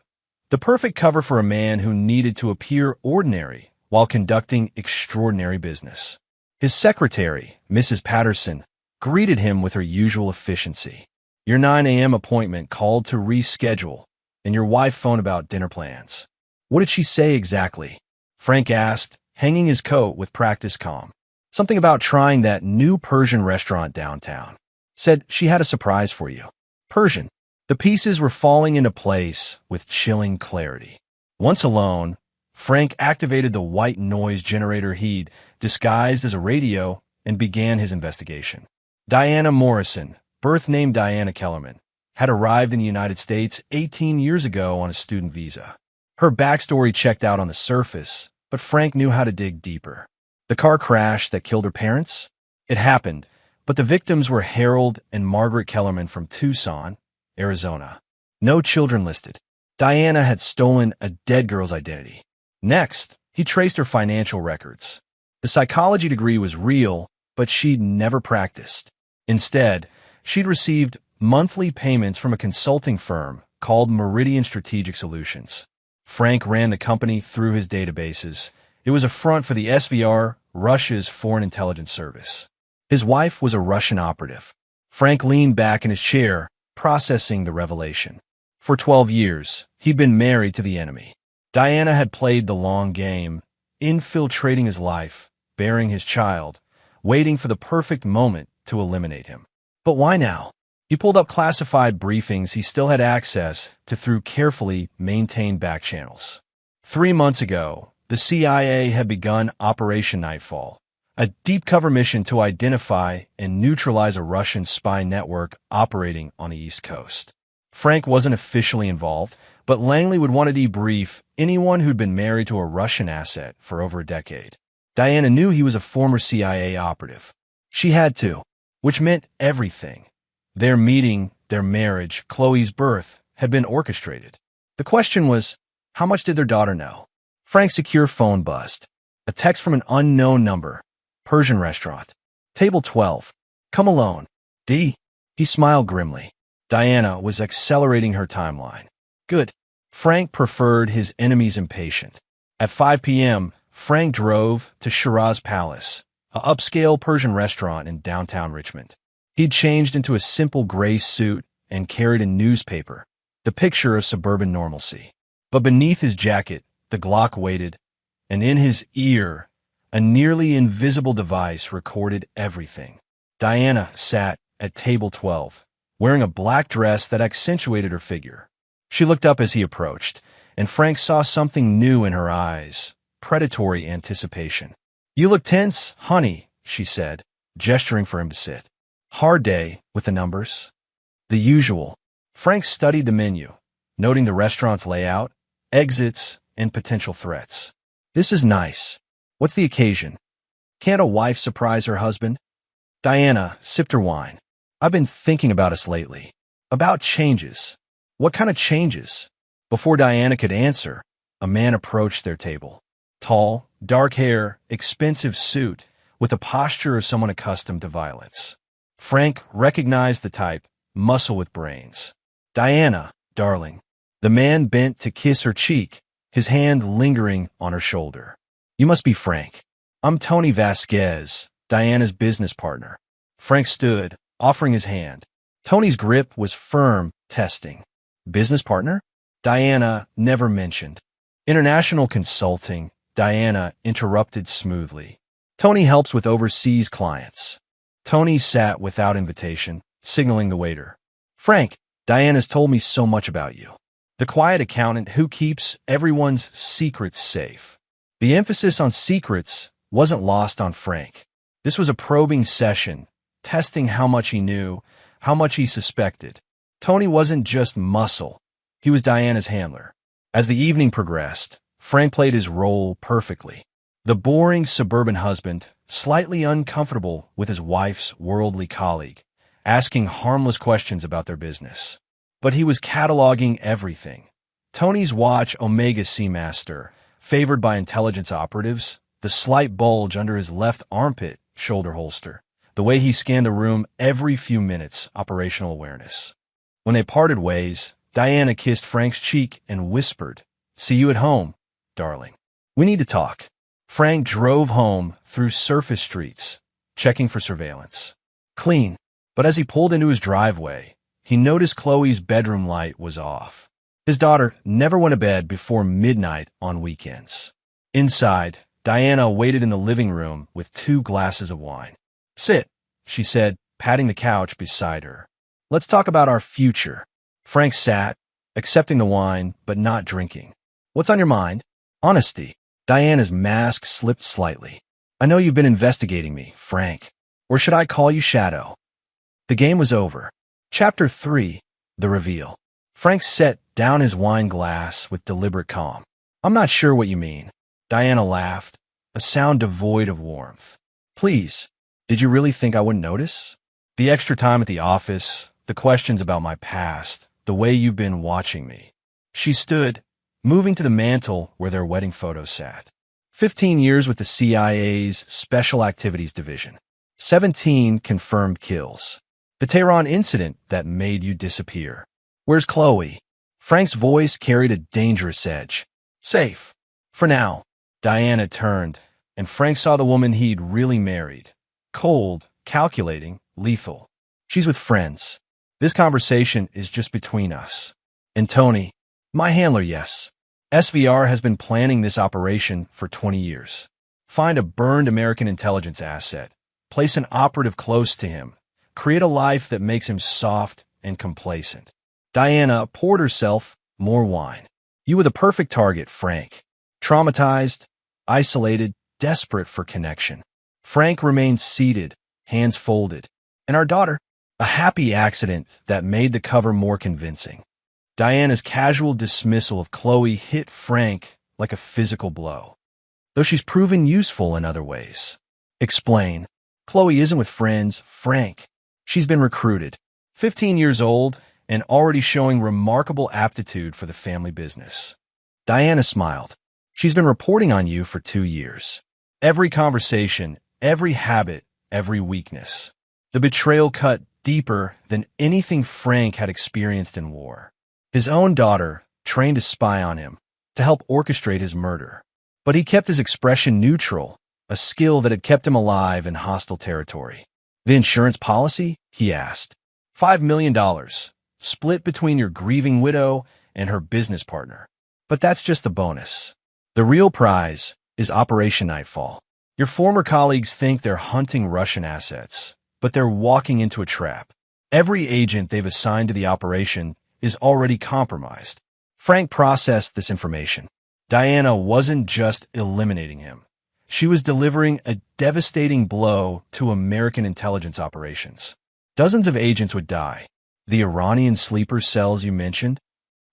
A: The perfect cover for a man who needed to appear ordinary while conducting extraordinary business. His secretary, Mrs. Patterson, greeted him with her usual efficiency. Your 9 a.m. appointment called to reschedule, and your wife phoned about dinner plans. What did she say exactly? Frank asked, hanging his coat with practiced calm. Something about trying that new Persian restaurant downtown. Said she had a surprise for you. Persian. The pieces were falling into place with chilling clarity. Once alone, Frank activated the white noise generator he'd disguised as a radio and began his investigation. Diana Morrison, birth name Diana Kellerman, had arrived in the United States 18 years ago on a student visa. Her backstory checked out on the surface, but Frank knew how to dig deeper. The car crash that killed her parents? It happened, but the victims were Harold and Margaret Kellerman from Tucson, Arizona. No children listed. Diana had stolen a dead girl's identity. Next, he traced her financial records. The psychology degree was real, but she'd never practiced. Instead, she'd received monthly payments from a consulting firm called Meridian Strategic Solutions. Frank ran the company through his databases. It was a front for the SVR, Russia's Foreign Intelligence Service. His wife was a Russian operative. Frank leaned back in his chair, processing the revelation. For 12 years, he'd been married to the enemy. Diana had played the long game, infiltrating his life, bearing his child, waiting for the perfect moment to eliminate him. But why now? He pulled up classified briefings he still had access to through carefully maintained back channels. 3 months ago, the CIA had begun Operation Nightfall, a deep-cover mission to identify and neutralize a Russian spy network operating on the East Coast. Frank wasn't officially involved, but Langley would want to debrief anyone who'd been married to a Russian asset for over a decade. Diana knew he was a former CIA operative. She had to, which meant everything. Their meeting, their marriage, Chloe's birth, had been orchestrated. The question was, how much did their daughter know? Frank's secure phone buzzed. A text from an unknown number. Persian restaurant. Table 12. Come alone. D. He smiled grimly. Diana was accelerating her timeline. Good. Frank preferred his enemy's impatient. At 5 p.m., Frank drove to Shiraz Palace, a upscale Persian restaurant in downtown Richmond. He'd changed into a simple gray suit and carried a newspaper, the picture of suburban normalcy. But beneath his jacket, the Glock waited, and in his ear, a nearly invisible device recorded everything. Diana sat at table 12, wearing a black dress that accentuated her figure. She looked up as he approached, and Frank saw something new in her eyes, predatory anticipation. You look tense, honey, she said, gesturing for him to sit. Hard day with the numbers? The usual. Frank studied the menu, noting the restaurant's layout, exits, and potential threats. This is nice. What's the occasion? Can't a wife surprise her husband? Diana sipped her wine. I've been thinking about us lately. About changes. What kind of changes? Before Diana could answer, a man approached their table. Tall, dark hair, expensive suit, with the posture of someone accustomed to violence. Frank recognized the type, muscle with brains. Diana, darling. The man bent to kiss her cheek, his hand lingering on her shoulder. You must be Frank. I'm Tony Vasquez, Diana's business partner. Frank stood, offering his hand. Tony's grip was firm, testing. Business partner? Diana never mentioned. International consulting, Diana interrupted smoothly. Tony helps with overseas clients. Tony sat without invitation, signaling the waiter. Frank, Diana's told me so much about you. The quiet accountant who keeps everyone's secrets safe. The emphasis on secrets wasn't lost on Frank. This was a probing session, testing how much he knew, how much he suspected. Tony wasn't just muscle. He was Diana's handler. As the evening progressed, Frank played his role perfectly. The boring suburban husband, slightly uncomfortable with his wife's worldly colleague, asking harmless questions about their business. But he was cataloging everything. Tony's watch Omega Seamaster, favored by intelligence operatives, the slight bulge under his left armpit shoulder holster, the way he scanned the room every few minutes, operational awareness. When they parted ways, Diana kissed Frank's cheek and whispered, See you at home, darling. We need to talk. Frank drove home through surface streets, checking for surveillance. Clean. But as he pulled into his driveway, he noticed Chloe's bedroom light was off. His daughter never went to bed before midnight on weekends. Inside, Diana waited in the living room with 2 glasses of wine. Sit, she said, patting the couch beside her. Let's talk about our future. Frank sat, accepting the wine, but not drinking. What's on your mind? Honesty. Diana's mask slipped slightly. I know you've been investigating me, Frank. Or should I call you Shadow? The game was over. Chapter 3, The Reveal. Frank set down his wine glass with deliberate calm. I'm not sure what you mean. Diana laughed, a sound devoid of warmth. Please, did you really think I wouldn't notice? The extra time at the office, the questions about my past, the way you've been watching me. She stood, moving to the mantel where their wedding photo sat. 15 years with the CIA's Special Activities Division. 17 confirmed kills. The Tehran incident that made you disappear. Where's Chloe? Frank's voice carried a dangerous edge. Safe. For now. Diana turned, and Frank saw the woman he'd really married. Cold, calculating, lethal. She's with friends. This conversation is just between us. And Tony, my handler, yes. SVR has been planning this operation for 20 years. Find a burned American intelligence asset. Place an operative close to him. Create a life that makes him soft and complacent. Diana poured herself more wine. You were the perfect target, Frank. Traumatized, isolated, desperate for connection. Frank remained seated, hands folded. And our daughter? A happy accident that made the cover more convincing. Diana's casual dismissal of Chloe hit Frank like a physical blow. Though she's proven useful in other ways. Explain. Chloe isn't with friends, Frank. She's been recruited. 15 years old and already showing remarkable aptitude for the family business. Diana smiled. She's been reporting on you for 2 years. Every conversation, every habit, every weakness. The betrayal cut deeper than anything Frank had experienced in war. His own daughter trained to spy on him, to help orchestrate his murder. But he kept his expression neutral, a skill that had kept him alive in hostile territory. The insurance policy? He asked. $5 million, split between your grieving widow and her business partner. But that's just the bonus. The real prize is Operation Nightfall. Your former colleagues think they're hunting Russian assets, but they're walking into a trap. Every agent they've assigned to the operation is already compromised. Frank processed this information. Diana wasn't just eliminating him. She was delivering a devastating blow to American intelligence operations. Dozens of agents would die. The Iranian sleeper cells you mentioned?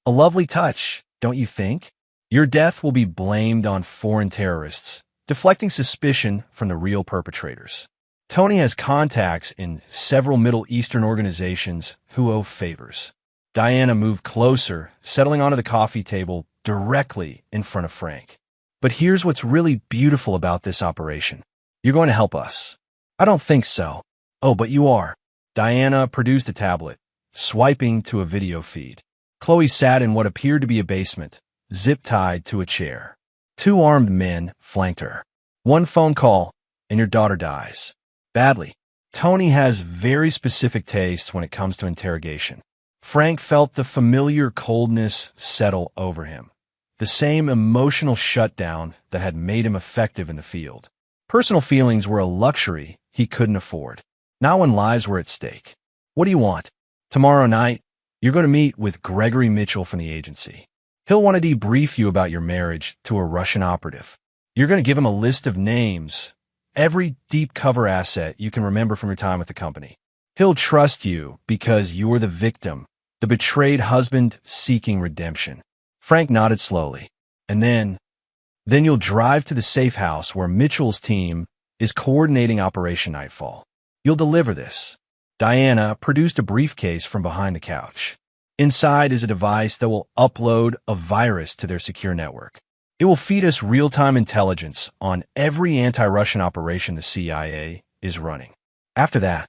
A: A lovely touch, don't you think? Your death will be blamed on foreign terrorists, deflecting suspicion from the real perpetrators. Tony has contacts in several Middle Eastern organizations who owe favors. Diana moved closer, settling onto the coffee table directly in front of Frank. But here's what's really beautiful about this operation. You're going to help us. I don't think so. Oh, but you are. Diana produced a tablet, swiping to a video feed. Chloe sat in what appeared to be a basement, zip-tied to a chair. Two armed men flanked her. One phone call, and your daughter dies. Badly. Tony has very specific tastes when it comes to interrogation. Frank felt the familiar coldness settle over him, the same emotional shutdown that had made him effective in the field. Personal feelings were a luxury he couldn't afford. Now when lives were at stake. What do you want? Tomorrow night, you're going to meet with Gregory Mitchell from the agency. He'll want to debrief you about your marriage to a Russian operative. You're going to give him a list of names, every deep cover asset you can remember from your time with the company. He'll trust you because you're the victim, the betrayed husband seeking redemption. Frank nodded slowly. And then you'll drive to the safe house where Mitchell's team is coordinating Operation Nightfall. You'll deliver this. Diana produced a briefcase from behind the couch. Inside is a device that will upload a virus to their secure network. It will feed us real-time intelligence on every anti-Russian operation the CIA is running. After that,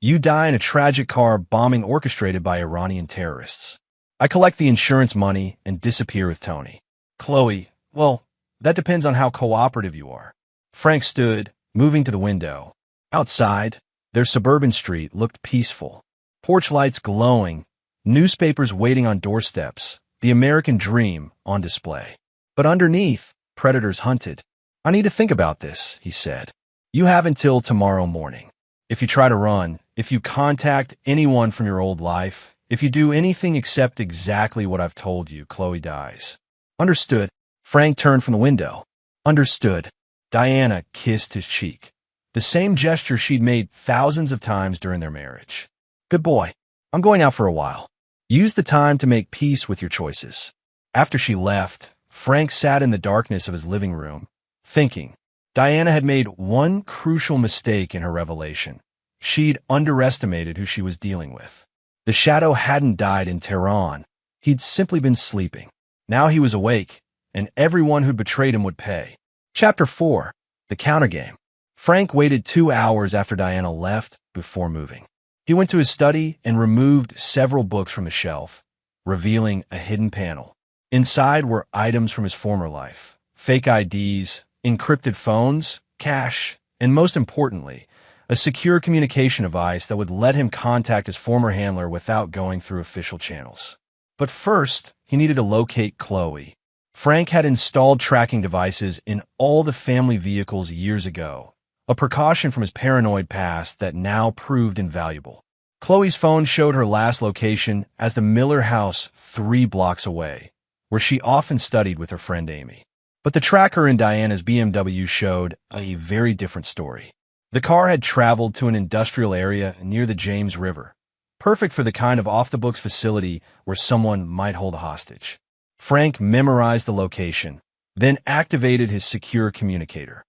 A: you die in a tragic car bombing orchestrated by Iranian terrorists. I collect the insurance money and disappear with Tony. Chloe, well, that depends on how cooperative you are. Frank stood, moving to the window. Outside, their suburban street looked peaceful. Porch lights glowing, newspapers waiting on doorsteps, the American dream on display. But underneath, predators hunted. I need to think about this, he said. You have until tomorrow morning. If you try to run, if you contact anyone from your old life, if you do anything except exactly what I've told you, Chloe dies. Understood. Frank turned from the window. Understood. Diana kissed his cheek. The same gesture she'd made thousands of times during their marriage. Good boy. I'm going out for a while. Use the time to make peace with your choices. After she left, Frank sat in the darkness of his living room, thinking. Diana had made one crucial mistake in her revelation. She'd underestimated who she was dealing with. The shadow hadn't died in Tehran. He'd simply been sleeping. Now he was awake, and everyone who'd betrayed him would pay. Chapter 4. The Countergame. Frank waited 2 hours after Diana left before moving. He went to his study and removed several books from the shelf, revealing a hidden panel. Inside were items from his former life, fake IDs, encrypted phones, cash, and most importantly, a secure communication device that would let him contact his former handler without going through official channels. But first, he needed to locate Chloe. Frank had installed tracking devices in all the family vehicles years ago, a precaution from his paranoid past that now proved invaluable. Chloe's phone showed her last location as the Miller house 3 blocks away, where she often studied with her friend Amy. But the tracker in Diana's BMW showed a very different story. The car had traveled to an industrial area near the James River, perfect for the kind of off-the-books facility where someone might hold a hostage. Frank memorized the location, then activated his secure communicator.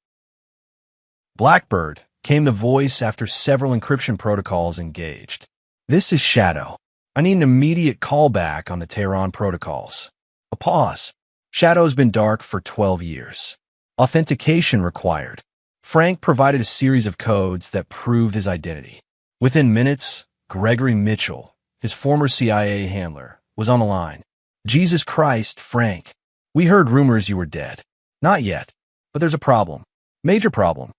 A: Blackbird came the voice after several encryption protocols engaged. This is Shadow. I need an immediate callback on the Tehran protocols. A pause. Shadow's been dark for 12 years. Authentication required. Frank provided a series of codes that proved his identity. Within minutes, Gregory Mitchell, his former CIA handler, was on the line. Jesus Christ, Frank. We heard rumors you were dead. Not yet, but there's a problem. Major problem.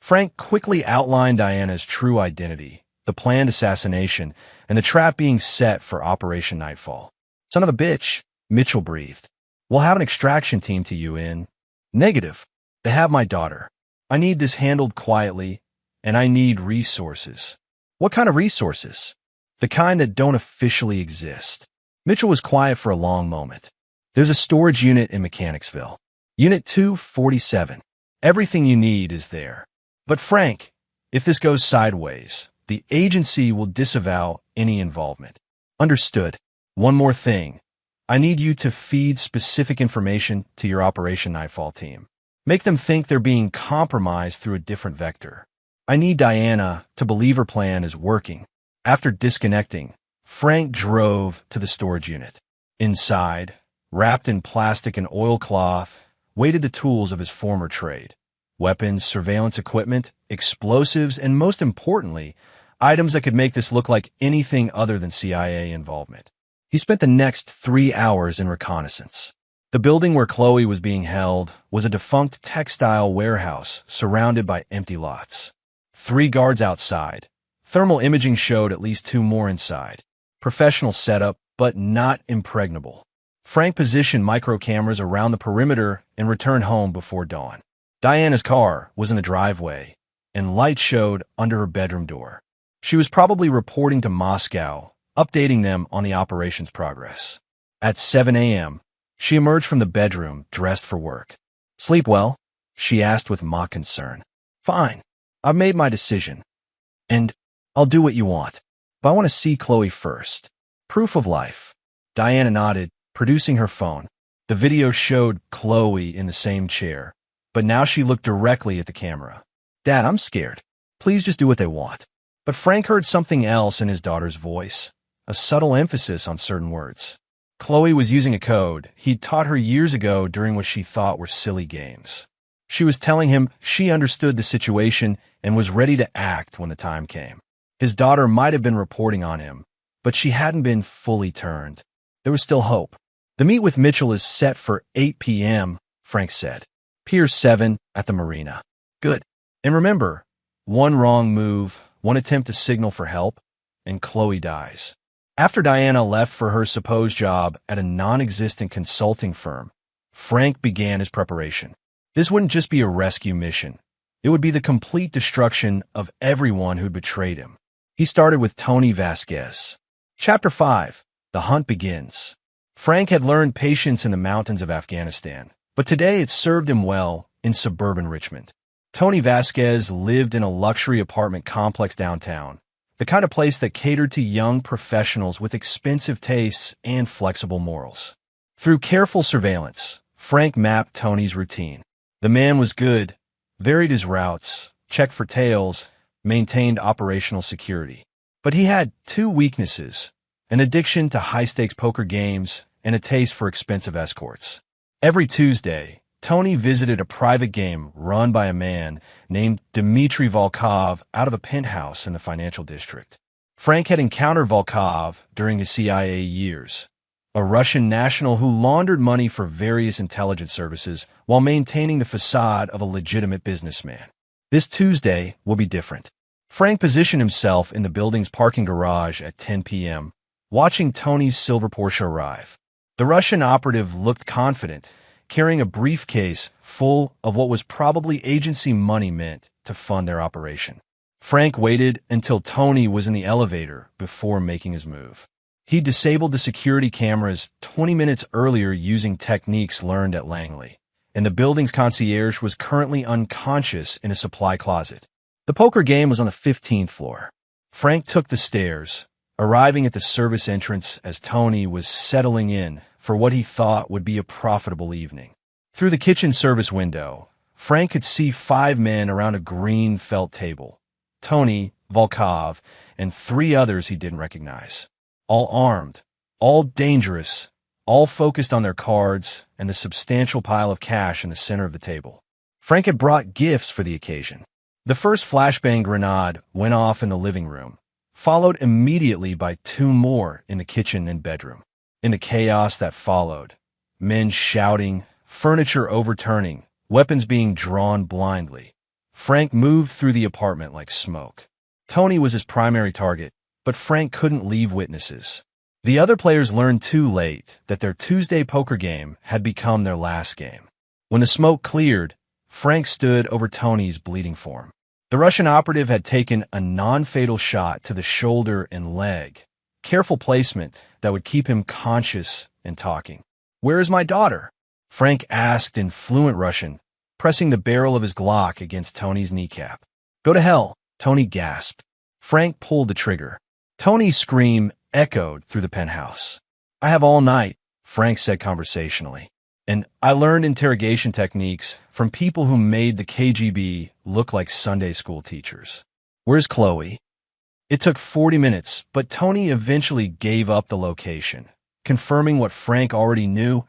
A: Frank quickly outlined Diana's true identity, the planned assassination, and the trap being set for Operation Nightfall. Son of a bitch, Mitchell breathed. We'll have an extraction team to you in. Negative. They have my daughter. I need this handled quietly, and I need resources. What kind of resources? The kind that don't officially exist. Mitchell was quiet for a long moment. There's a storage unit in Mechanicsville. Unit 247. Everything you need is there. But Frank, if this goes sideways, the agency will disavow any involvement. Understood. One more thing. I need you to feed specific information to your Operation Nightfall team. Make them think they're being compromised through a different vector. I need Diana to believe her plan is working. After disconnecting, Frank drove to the storage unit. Inside, wrapped in plastic and oilcloth, waited the tools of his former trade. Weapons, surveillance equipment, explosives, and most importantly, items that could make this look like anything other than CIA involvement. He spent the next 3 hours in reconnaissance. The building where Chloe was being held was a defunct textile warehouse surrounded by empty lots. 3 guards outside. Thermal imaging showed at least 2 more inside. Professional setup, but not impregnable. Frank positioned micro cameras around the perimeter and returned home before dawn. Diana's car was in the driveway, and lights showed under her bedroom door. She was probably reporting to Moscow, updating them on the operation's progress. At 7 a.m., she emerged from the bedroom, dressed for work. "Sleep well?" she asked with mock concern. "Fine. I've made my decision. And I'll do what you want. But I want to see Chloe first." Proof of life. Diana nodded, producing her phone. The video showed Chloe in the same chair, but now she looked directly at the camera. "Dad, I'm scared. Please just do what they want." But Frank heard something else in his daughter's voice, a subtle emphasis on certain words. Chloe was using a code he'd taught her years ago during what she thought were silly games. She was telling him she understood the situation and was ready to act when the time came. His daughter might have been reporting on him, but she hadn't been fully turned. There was still hope. "The meet with Mitchell is set for 8 p.m., Frank said. "Pier 7 at the marina." "Good. And remember, one wrong move, one attempt to signal for help, and Chloe dies." After Diana left for her supposed job at a non-existent consulting firm, Frank began his preparation. This wouldn't just be a rescue mission. It would be the complete destruction of everyone who'd betrayed him. He started with Tony Vasquez. Chapter 5. The Hunt Begins. Frank had learned patience in the mountains of Afghanistan, but today it served him well in suburban Richmond. Tony Vasquez lived in a luxury apartment complex downtown, the kind of place that catered to young professionals with expensive tastes and flexible morals. Through careful surveillance, Frank mapped Tony's routine. The man was good, varied his routes, checked for tails, maintained operational security. But he had 2 weaknesses: an addiction to high-stakes poker games and a taste for expensive escorts. Every Tuesday, Tony visited a private game run by a man named Dmitry Volkov out of a penthouse in the financial district. Frank had encountered Volkov during his CIA years, a Russian national who laundered money for various intelligence services while maintaining the facade of a legitimate businessman. This Tuesday will be different. Frank positioned himself in the building's parking garage at 10 p.m., watching Tony's silver Porsche arrive. The Russian operative looked confident, carrying a briefcase full of what was probably agency money meant to fund their operation. Frank waited until Tony was in the elevator before making his move. He disabled the security cameras 20 minutes earlier using techniques learned at Langley, and the building's concierge was currently unconscious in a supply closet. The poker game was on the 15th floor. Frank took the stairs, arriving at the service entrance as Tony was settling in for what he thought would be a profitable evening. Through the kitchen service window, Frank could see 5 men around a green felt table: Tony, Volkov, and 3 others he didn't recognize. All armed, all dangerous, all focused on their cards and the substantial pile of cash in the center of the table. Frank had brought gifts for the occasion. The first flashbang grenade went off in the living room, followed immediately by 2 more in the kitchen and bedroom. In the chaos that followed, men shouting, furniture overturning, weapons being drawn blindly, Frank moved through the apartment like smoke. Tony was his primary target, but Frank couldn't leave witnesses. The other players learned too late that their Tuesday poker game had become their last game. When the smoke cleared, Frank stood over Tony's bleeding form. The Russian operative had taken a non-fatal shot to the shoulder and leg, careful placement that would keep him conscious and talking. "Where is my daughter?" Frank asked in fluent Russian, pressing the barrel of his Glock against Tony's kneecap. "Go to hell," Tony gasped. Frank pulled the trigger. Tony's scream echoed through the penthouse. "I have all night," Frank said conversationally. "And I learned interrogation techniques from people who made the KGB look like Sunday school teachers. Where's Chloe?" It took 40 minutes, but Tony eventually gave up the location, confirming what Frank already knew,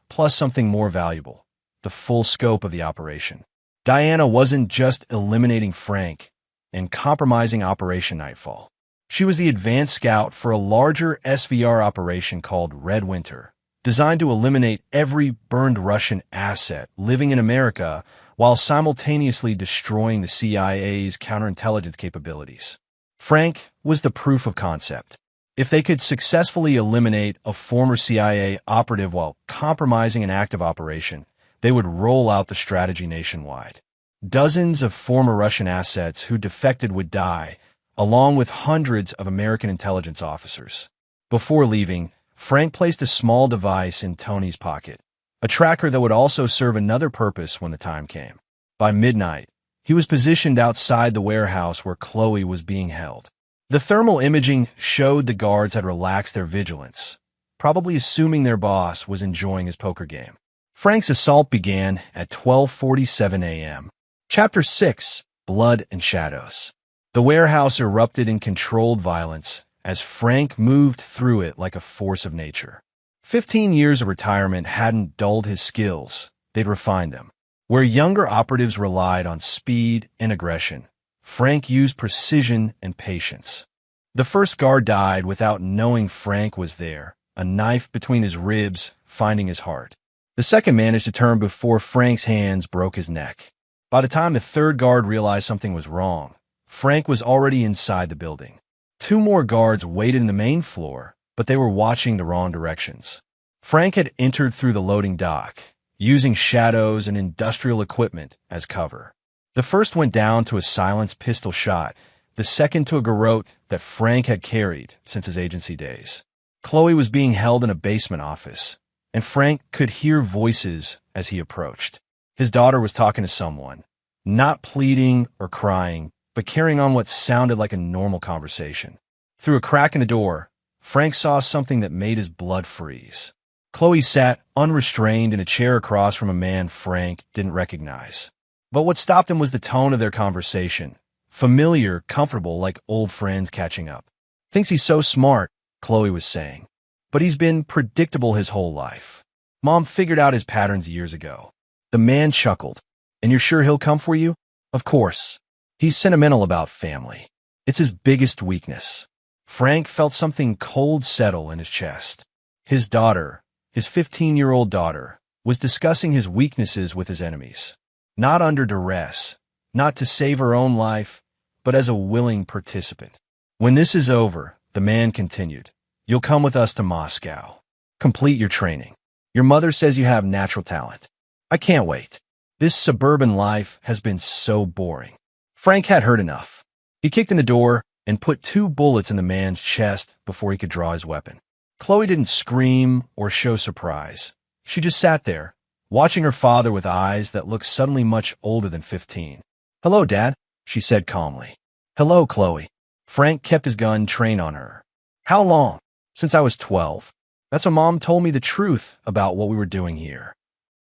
A: plus something more valuable: the full scope of the operation. Diana wasn't just eliminating Frank and compromising Operation Nightfall. She was the advanced scout for a larger SVR operation called Red Winter, designed to eliminate every burned Russian asset living in America while simultaneously destroying the CIA's counterintelligence capabilities. Frank was the proof of concept. If they could successfully eliminate a former CIA operative while compromising an active operation, they would roll out the strategy nationwide. Dozens of former Russian assets who defected would die, along with hundreds of American intelligence officers. Before leaving, Frank placed a small device in Tony's pocket, a tracker that would also serve another purpose when the time came. By midnight, he was positioned outside the warehouse where Chloe was being held. The thermal imaging showed the guards had relaxed their vigilance, probably assuming their boss was enjoying his poker game. Frank's assault began at 12:47 a.m. Chapter 6: Blood and Shadows. The warehouse erupted in controlled violence as Frank moved through it like a force of nature. 15 years of retirement hadn't dulled his skills, they'd refined them. Where younger operatives relied on speed and aggression, Frank used precision and patience. The first guard died without knowing Frank was there, a knife between his ribs, finding his heart. The second managed to turn before Frank's hands broke his neck. By the time the third guard realized something was wrong, Frank was already inside the building. 2 more guards waited in the main floor, but they were watching the wrong directions. Frank had entered through the loading dock, using shadows and industrial equipment as cover. The first went down to a silenced pistol shot, the second to a garrote that Frank had carried since his agency days. Chloe was being held in a basement office, and Frank could hear voices as he approached. His daughter was talking to someone, not pleading or crying, but carrying on what sounded like a normal conversation. Through a crack in the door, Frank saw something that made his blood freeze. Chloe sat unrestrained in a chair across from a man Frank didn't recognize. But what stopped him was the tone of their conversation. Familiar, comfortable, like old friends catching up. "Thinks he's so smart," Chloe was saying. "But he's been predictable his whole life. Mom figured out his patterns years ago." The man chuckled. "And you're sure he'll come for you?" "Of course. He's sentimental about family. It's his biggest weakness." Frank felt something cold settle in his chest. His daughter, his 15-year-old daughter, was discussing his weaknesses with his enemies. Not under duress, not to save her own life, but as a willing participant. "When this is over," the man continued, "you'll come with us to Moscow. Complete your training. Your mother says you have natural talent. I can't wait. This suburban life has been so boring." Frank had heard enough. He kicked in the door and put 2 bullets in the man's chest before he could draw his weapon. Chloe didn't scream or show surprise. She just sat there, watching her father with eyes that looked suddenly much older than 15. "Hello, Dad," she said calmly. "Hello, Chloe." Frank kept his gun trained on her. "How long?" "Since I was 12. That's when Mom told me the truth about what we were doing here."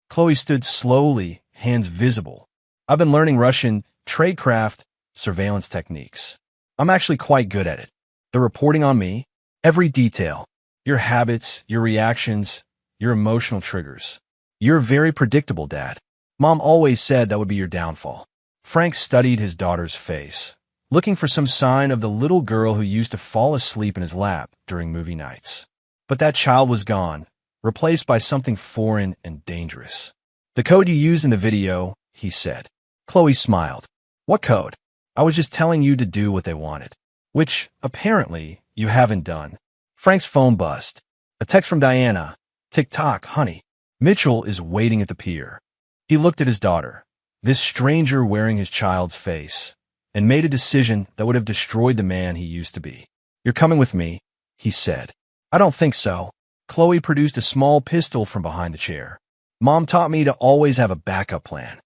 A: Chloe stood slowly, hands visible. "I've been learning Russian tradecraft surveillance techniques. I'm actually quite good at it. They're reporting on me, every detail, your habits, your reactions, your emotional triggers. You're very predictable, Dad. Mom always said that would be your downfall." Frank studied his daughter's face, looking for some sign of the little girl who used to fall asleep in his lap during movie nights. But that child was gone, replaced by something foreign and dangerous. "The code you used in the video," he said. Chloe smiled. "What code?" "I was just telling you to do what they wanted." "Which, apparently, you haven't done." Frank's phone buzzed. A text from Diana. "Tick-tock, honey. Mitchell is waiting at the pier." He looked at his daughter, this stranger wearing his child's face, and made a decision that would have destroyed the man he used to be. "You're coming with me," he said. "I don't think so." Chloe produced a small pistol from behind the chair. "Mom taught me to always have a backup plan."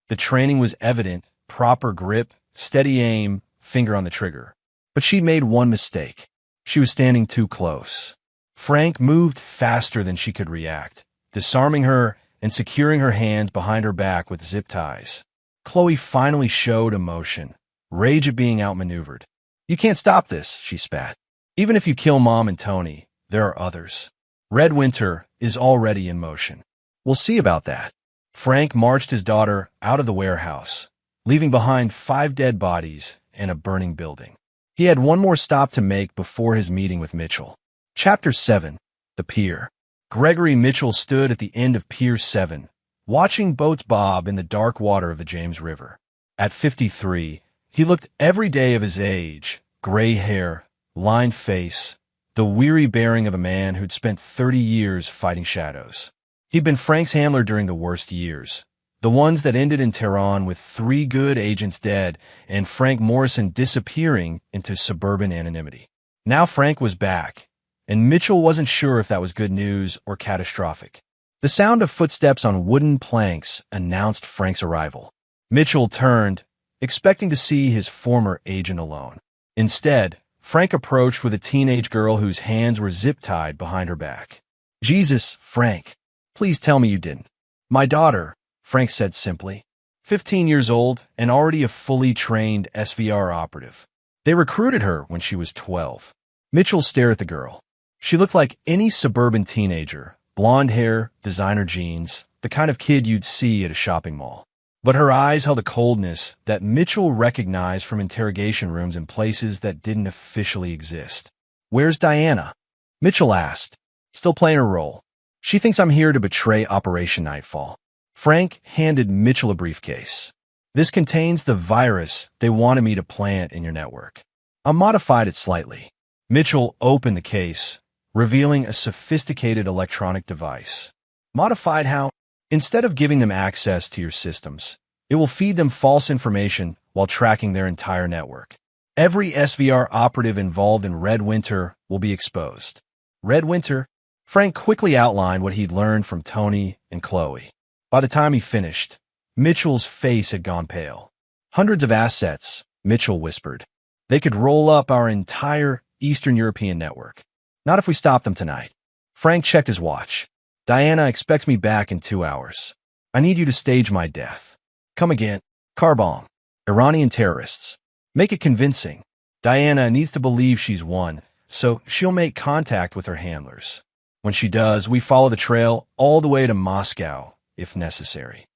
A: The training was evident: proper grip, steady aim, finger on the trigger. But she'd made one mistake. She was standing too close. Frank moved faster than she could react, disarming her and securing her hands behind her back with zip ties. Chloe finally showed emotion, rage at being outmaneuvered. "You can't stop this," she spat. "Even if you kill Mom and Tony, there are others. Red Winter is already in motion. We'll see about that." Frank marched his daughter out of the warehouse, leaving behind 5 dead bodies and a burning building. He had one more stop to make before his meeting with Mitchell. Chapter 7. The Pier. Gregory Mitchell stood at the end of Pier 7, watching boats bob in the dark water of the James River. At 53, he looked every day of his age, gray hair, lined face, the weary bearing of a man who'd spent 30 years fighting shadows. He'd been Frank's handler during the worst years, the ones that ended in Tehran with 3 good agents dead and Frank Morrison disappearing into suburban anonymity. Now Frank was back, and Mitchell wasn't sure if that was good news or catastrophic. The sound of footsteps on wooden planks announced Frank's arrival. Mitchell turned, expecting to see his former agent alone. Instead, Frank approached with a teenage girl whose hands were zip-tied behind her back. "Jesus, Frank, please tell me you didn't." "My daughter," Frank said simply. 15 years old and already a fully trained SVR operative. They recruited her when she was 12. Mitchell stared at the girl. She looked like any suburban teenager, blonde hair, designer jeans, the kind of kid you'd see at a shopping mall. But her eyes held a coldness that Mitchell recognized from interrogation rooms in places that didn't officially exist. "Where's Diana?" Mitchell asked, still playing her role. "She thinks I'm here to betray Operation Nightfall." Frank handed Mitchell a briefcase. "This contains the virus they wanted me to plant in your network. I modified it slightly." Mitchell opened the case, revealing a sophisticated electronic device. "Modified how?" "Instead of giving them access to your systems, it will feed them false information while tracking their entire network. Every SVR operative involved in Red Winter will be exposed." "Red Winter?" Frank quickly outlined what he'd learned from Tony and Chloe. By the time he finished, Mitchell's face had gone pale. "Hundreds of assets," Mitchell whispered. "They could roll up our entire Eastern European network. Not if we stop them tonight." Frank checked his watch. "Diana expects me back in 2 hours. I need you to stage my death." "Come again." "Car bomb. Iranian terrorists. Make it convincing. Diana needs to believe she's won, so she'll make contact with her handlers. When she does, we follow the trail all the way to Moscow, if necessary."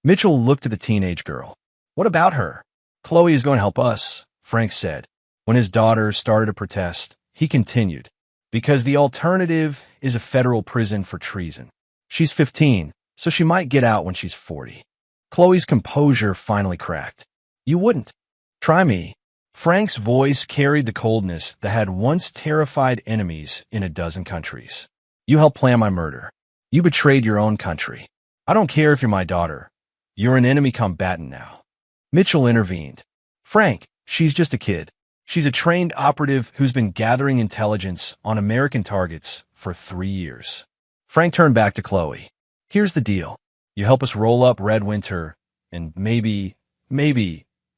A: Mitchell looked at the teenage girl. "What about her?" "Chloe is going to help us," Frank said. When his daughter started to protest, he continued, "Because the alternative is a federal prison for treason. She's 15, so she might get out when she's 40. Chloe's composure finally cracked. "You wouldn't." "Try me." Frank's voice carried the coldness that had once terrified enemies in a dozen countries. "You helped plan my murder. You betrayed your own country. I don't care if you're my daughter. You're an enemy combatant now." Mitchell intervened. "Frank, she's just a kid. She's a trained operative who's been gathering intelligence on American targets for 3 years." Frank turned back to Chloe. "Here's the deal. You help us roll up Red Winter, and maybe,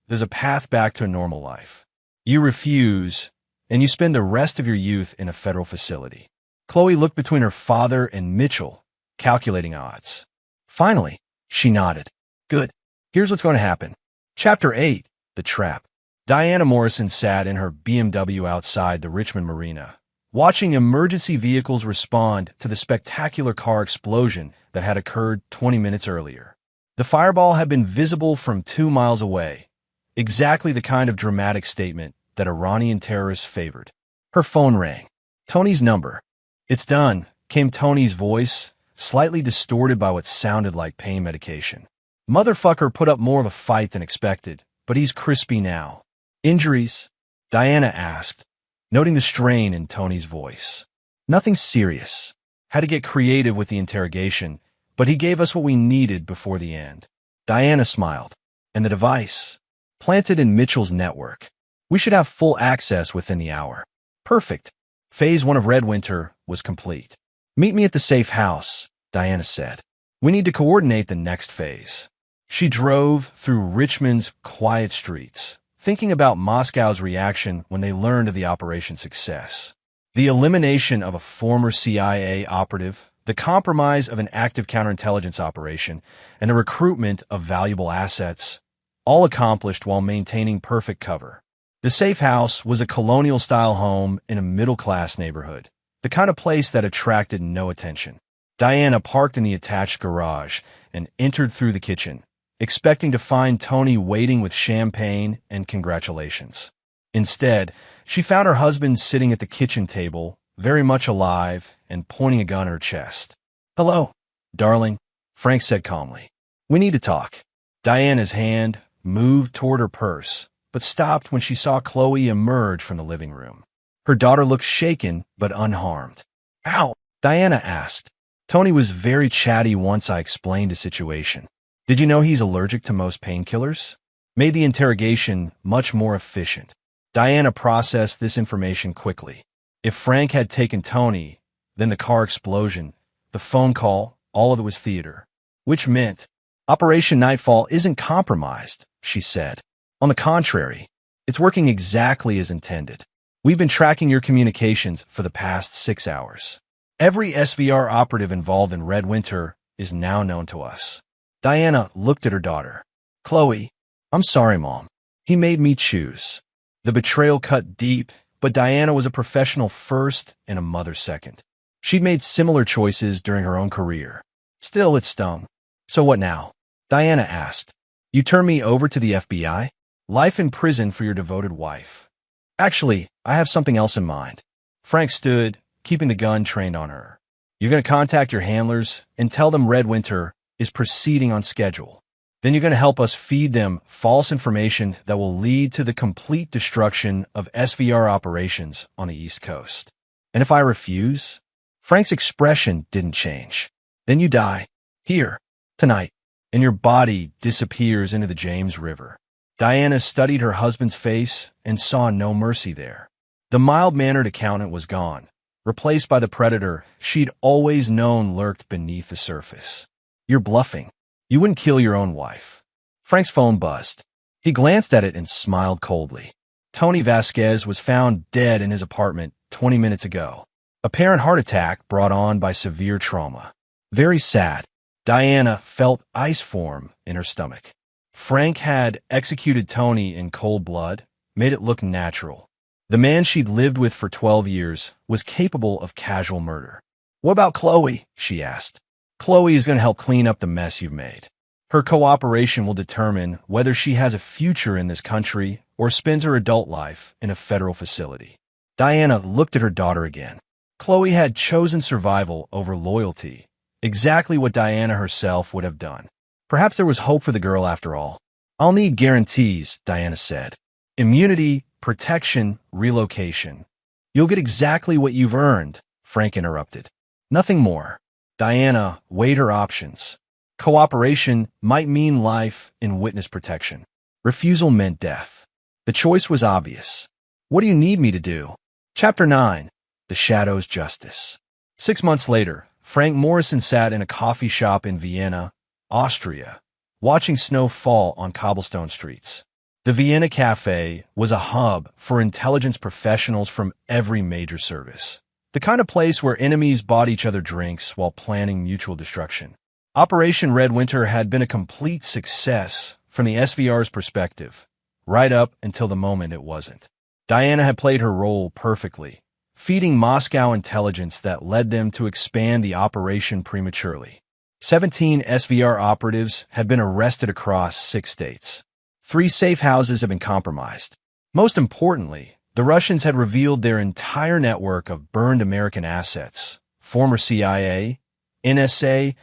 A: there's a path back to a normal life. You refuse, and you spend the rest of your youth in a federal facility." Chloe looked between her father and Mitchell, calculating odds. Finally, she nodded. "Good. Here's what's going to happen." Chapter 8. The Trap. Diana Morrison sat in her BMW outside the Richmond Marina, watching emergency vehicles respond to the spectacular car explosion that had occurred 20 minutes earlier. The fireball had been visible from 2 miles away, exactly the kind of dramatic statement that Iranian terrorists favored. Her phone rang. Tony's number. "It's done," came Tony's voice, slightly distorted by what sounded like pain medication. "Motherfucker put up more of a fight than expected, but he's crispy now." "Injuries?" Diana asked, noting the strain in Tony's voice. "Nothing serious. Had to get creative with the interrogation, but he gave us what we needed before the end." Diana smiled. "And the device? Planted in Mitchell's network. We should have full access within the hour." "Perfect." Phase 1 of Red Winter was complete. "Meet me at the safe house," Diana said. "We need to coordinate the next phase." She drove through Richmond's quiet streets, thinking about Moscow's reaction when they learned of the operation's success. The elimination of a former CIA operative, the compromise of an active counterintelligence operation, and the recruitment of valuable assets, all accomplished while maintaining perfect cover. The safe house was a colonial-style home in a middle-class neighborhood, the kind of place that attracted no attention. Diana parked in the attached garage and entered through the kitchen, expecting to find Tony waiting with champagne and congratulations. Instead, she found her husband sitting at the kitchen table, very much alive and pointing a gun at her chest. "Hello, darling," Frank said calmly. "We need to talk." Diana's hand moved toward her purse, but stopped when she saw Chloe emerge from the living room. Her daughter looked shaken but unharmed. "How?" Diana asked. "Tony was very chatty once I explained the situation. Did you know he's allergic to most painkillers?" Made the interrogation much more efficient. Diana processed this information quickly. If Frank had taken Tony, then the car explosion, the phone call, all of it was theater. Which meant, Operation Nightfall isn't compromised, she said. On the contrary, it's working exactly as intended. We've been tracking your communications for the past 6 hours. Every SVR operative involved in Red Winter is now known to us. Diana looked at her daughter. "Chloe, I'm sorry, Mom. He made me choose." The betrayal cut deep, but Diana was a professional first and a mother second. She'd made similar choices during her own career. Still, it stung. "So what now?" Diana asked. "You turn me over to the FBI? Life in prison for your devoted wife." "Actually, I have something else in mind." Frank stood, keeping the gun trained on her. "You're going to contact your handlers and tell them Red Winter is proceeding on schedule. Then you're going to help us feed them false information that will lead to the complete destruction of SVR operations on the East Coast. And if I refuse?" Frank's expression didn't change. "Then you die. Here. Tonight. And your body disappears into the James River." Diana studied her husband's face and saw no mercy there. The mild-mannered accountant was gone, replaced by the predator she'd always known lurked beneath the surface. "You're bluffing. You wouldn't kill your own wife." Frank's phone buzzed. He glanced at it and smiled coldly. Tony Vasquez was found dead in his apartment 20 minutes ago. Apparent heart attack brought on by severe trauma. Very sad. Diana felt ice form in her stomach. Frank had executed Tony in cold blood, made it look natural. The man she'd lived with for 12 years was capable of casual murder. "What about Chloe?" she asked. "Chloe is going to help clean up the mess you've made. Her cooperation will determine whether she has a future in this country or spends her adult life in a federal facility." Diana looked at her daughter again. Chloe had chosen survival over loyalty, exactly what Diana herself would have done. Perhaps there was hope for the girl after all. "I'll need guarantees," Diana said. "Immunity, protection, relocation." "You'll get exactly what you've earned," Frank interrupted. "Nothing more." Diana weighed her options. Cooperation might mean life in witness protection. Refusal meant death. The choice was obvious. "What do you need me to do?" Chapter 9. The Shadow's Justice. 6 months later, Frank Morrison sat in a coffee shop in Vienna, Austria, watching snow fall on cobblestone streets. The Vienna Cafe was a hub for intelligence professionals from every major service. The kind of place where enemies bought each other drinks while planning mutual destruction. Operation Red Winter had been a complete success from the SVR's perspective, right up until the moment it wasn't. Diana had played her role perfectly, feeding Moscow intelligence that led them to expand the operation prematurely. 17 SVR operatives had been arrested across 6 states. 3 safe houses had been compromised. Most importantly, the Russians had revealed their entire network of burned American assets, former CIA, NSA,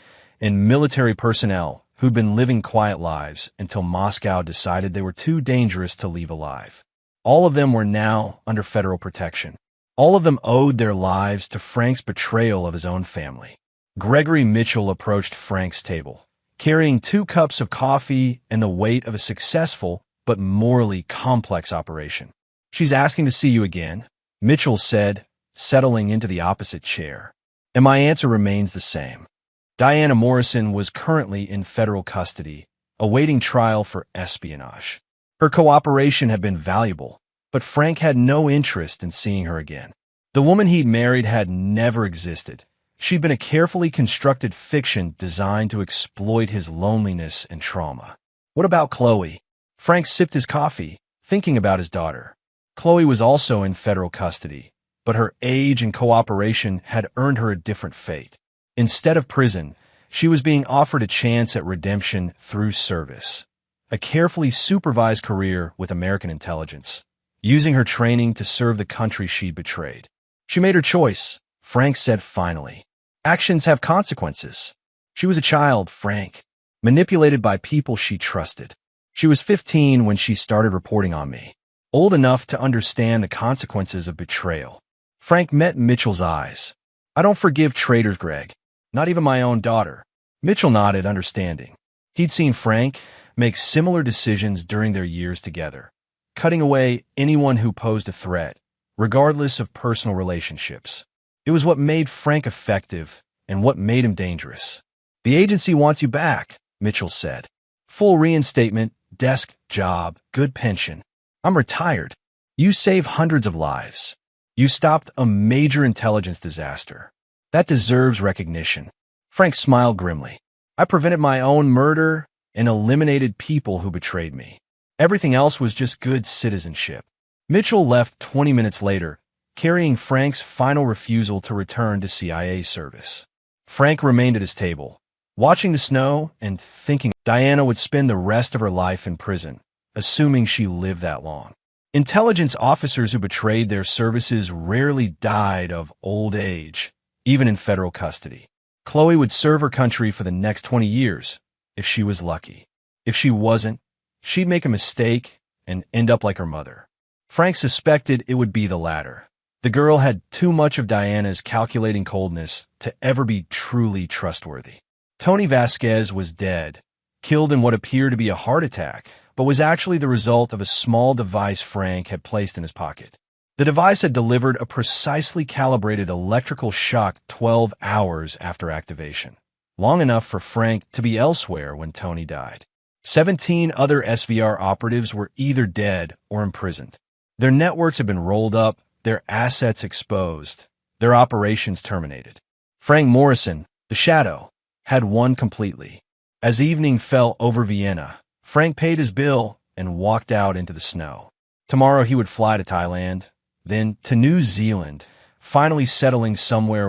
A: and military personnel who'd been living quiet lives until Moscow decided they were too dangerous to leave alive. All of them were now under federal protection. All of them owed their lives to Frank's betrayal of his own family. Gregory Mitchell approached Frank's table, carrying 2 cups of coffee and the weight of a successful but morally complex operation. "She's asking to see you again," Mitchell said, settling into the opposite chair. "And my answer remains the same. Diana Morrison was currently in federal custody, awaiting trial for espionage." Her cooperation had been valuable, but Frank had no interest in seeing her again. The woman he'd married had never existed. She'd been a carefully constructed fiction designed to exploit his loneliness and trauma. What about Chloe? Frank sipped his coffee, thinking about his daughter. Chloe was also in federal custody, but her age and cooperation had earned her a different fate. Instead of prison, she was being offered a chance at redemption through service, a carefully supervised career with American intelligence, using her training to serve the country she'd betrayed. She made her choice, Frank said finally. Actions have consequences. She was a child, Frank, manipulated by people she trusted. She was 15 when she started reporting on me, old enough to understand the consequences of betrayal. Frank met Mitchell's eyes. I don't forgive traitors, Greg. Not even my own daughter. Mitchell nodded, understanding. He'd seen Frank make similar decisions during their years together, cutting away anyone who posed a threat, regardless of personal relationships. It was what made Frank effective and what made him dangerous. The agency wants you back, Mitchell said. Full reinstatement, desk job, good pension. I'm retired. You save hundreds of lives. You stopped a major intelligence disaster. That deserves recognition. Frank smiled grimly. I prevented my own murder and eliminated people who betrayed me. Everything else was just good citizenship. Mitchell left 20 minutes later, carrying Frank's final refusal to return to CIA service. Frank remained at his table, watching the snow and thinking Diana would spend the rest of her life in prison, assuming she lived that long. Intelligence officers who betrayed their services rarely died of old age, even in federal custody. Chloe would serve her country for the next 20 years, if she was lucky. If she wasn't, she'd make a mistake and end up like her mother. Frank suspected it would be the latter. The girl had too much of Diana's calculating coldness to ever be truly trustworthy. Tony Vasquez was dead, killed in what appeared to be a heart attack, but was actually the result of a small device Frank had placed in his pocket. The device had delivered a precisely calibrated electrical shock 12 hours after activation, long enough for Frank to be elsewhere when Tony died. 17 other SVR operatives were either dead or imprisoned. Their networks had been rolled up, their assets exposed, their operations terminated. Frank Morrison, the Shadow, had won completely. As evening fell over Vienna, Frank paid his bill and walked out into the snow. Tomorrow he would fly to Thailand, then to New Zealand, finally settling somewhere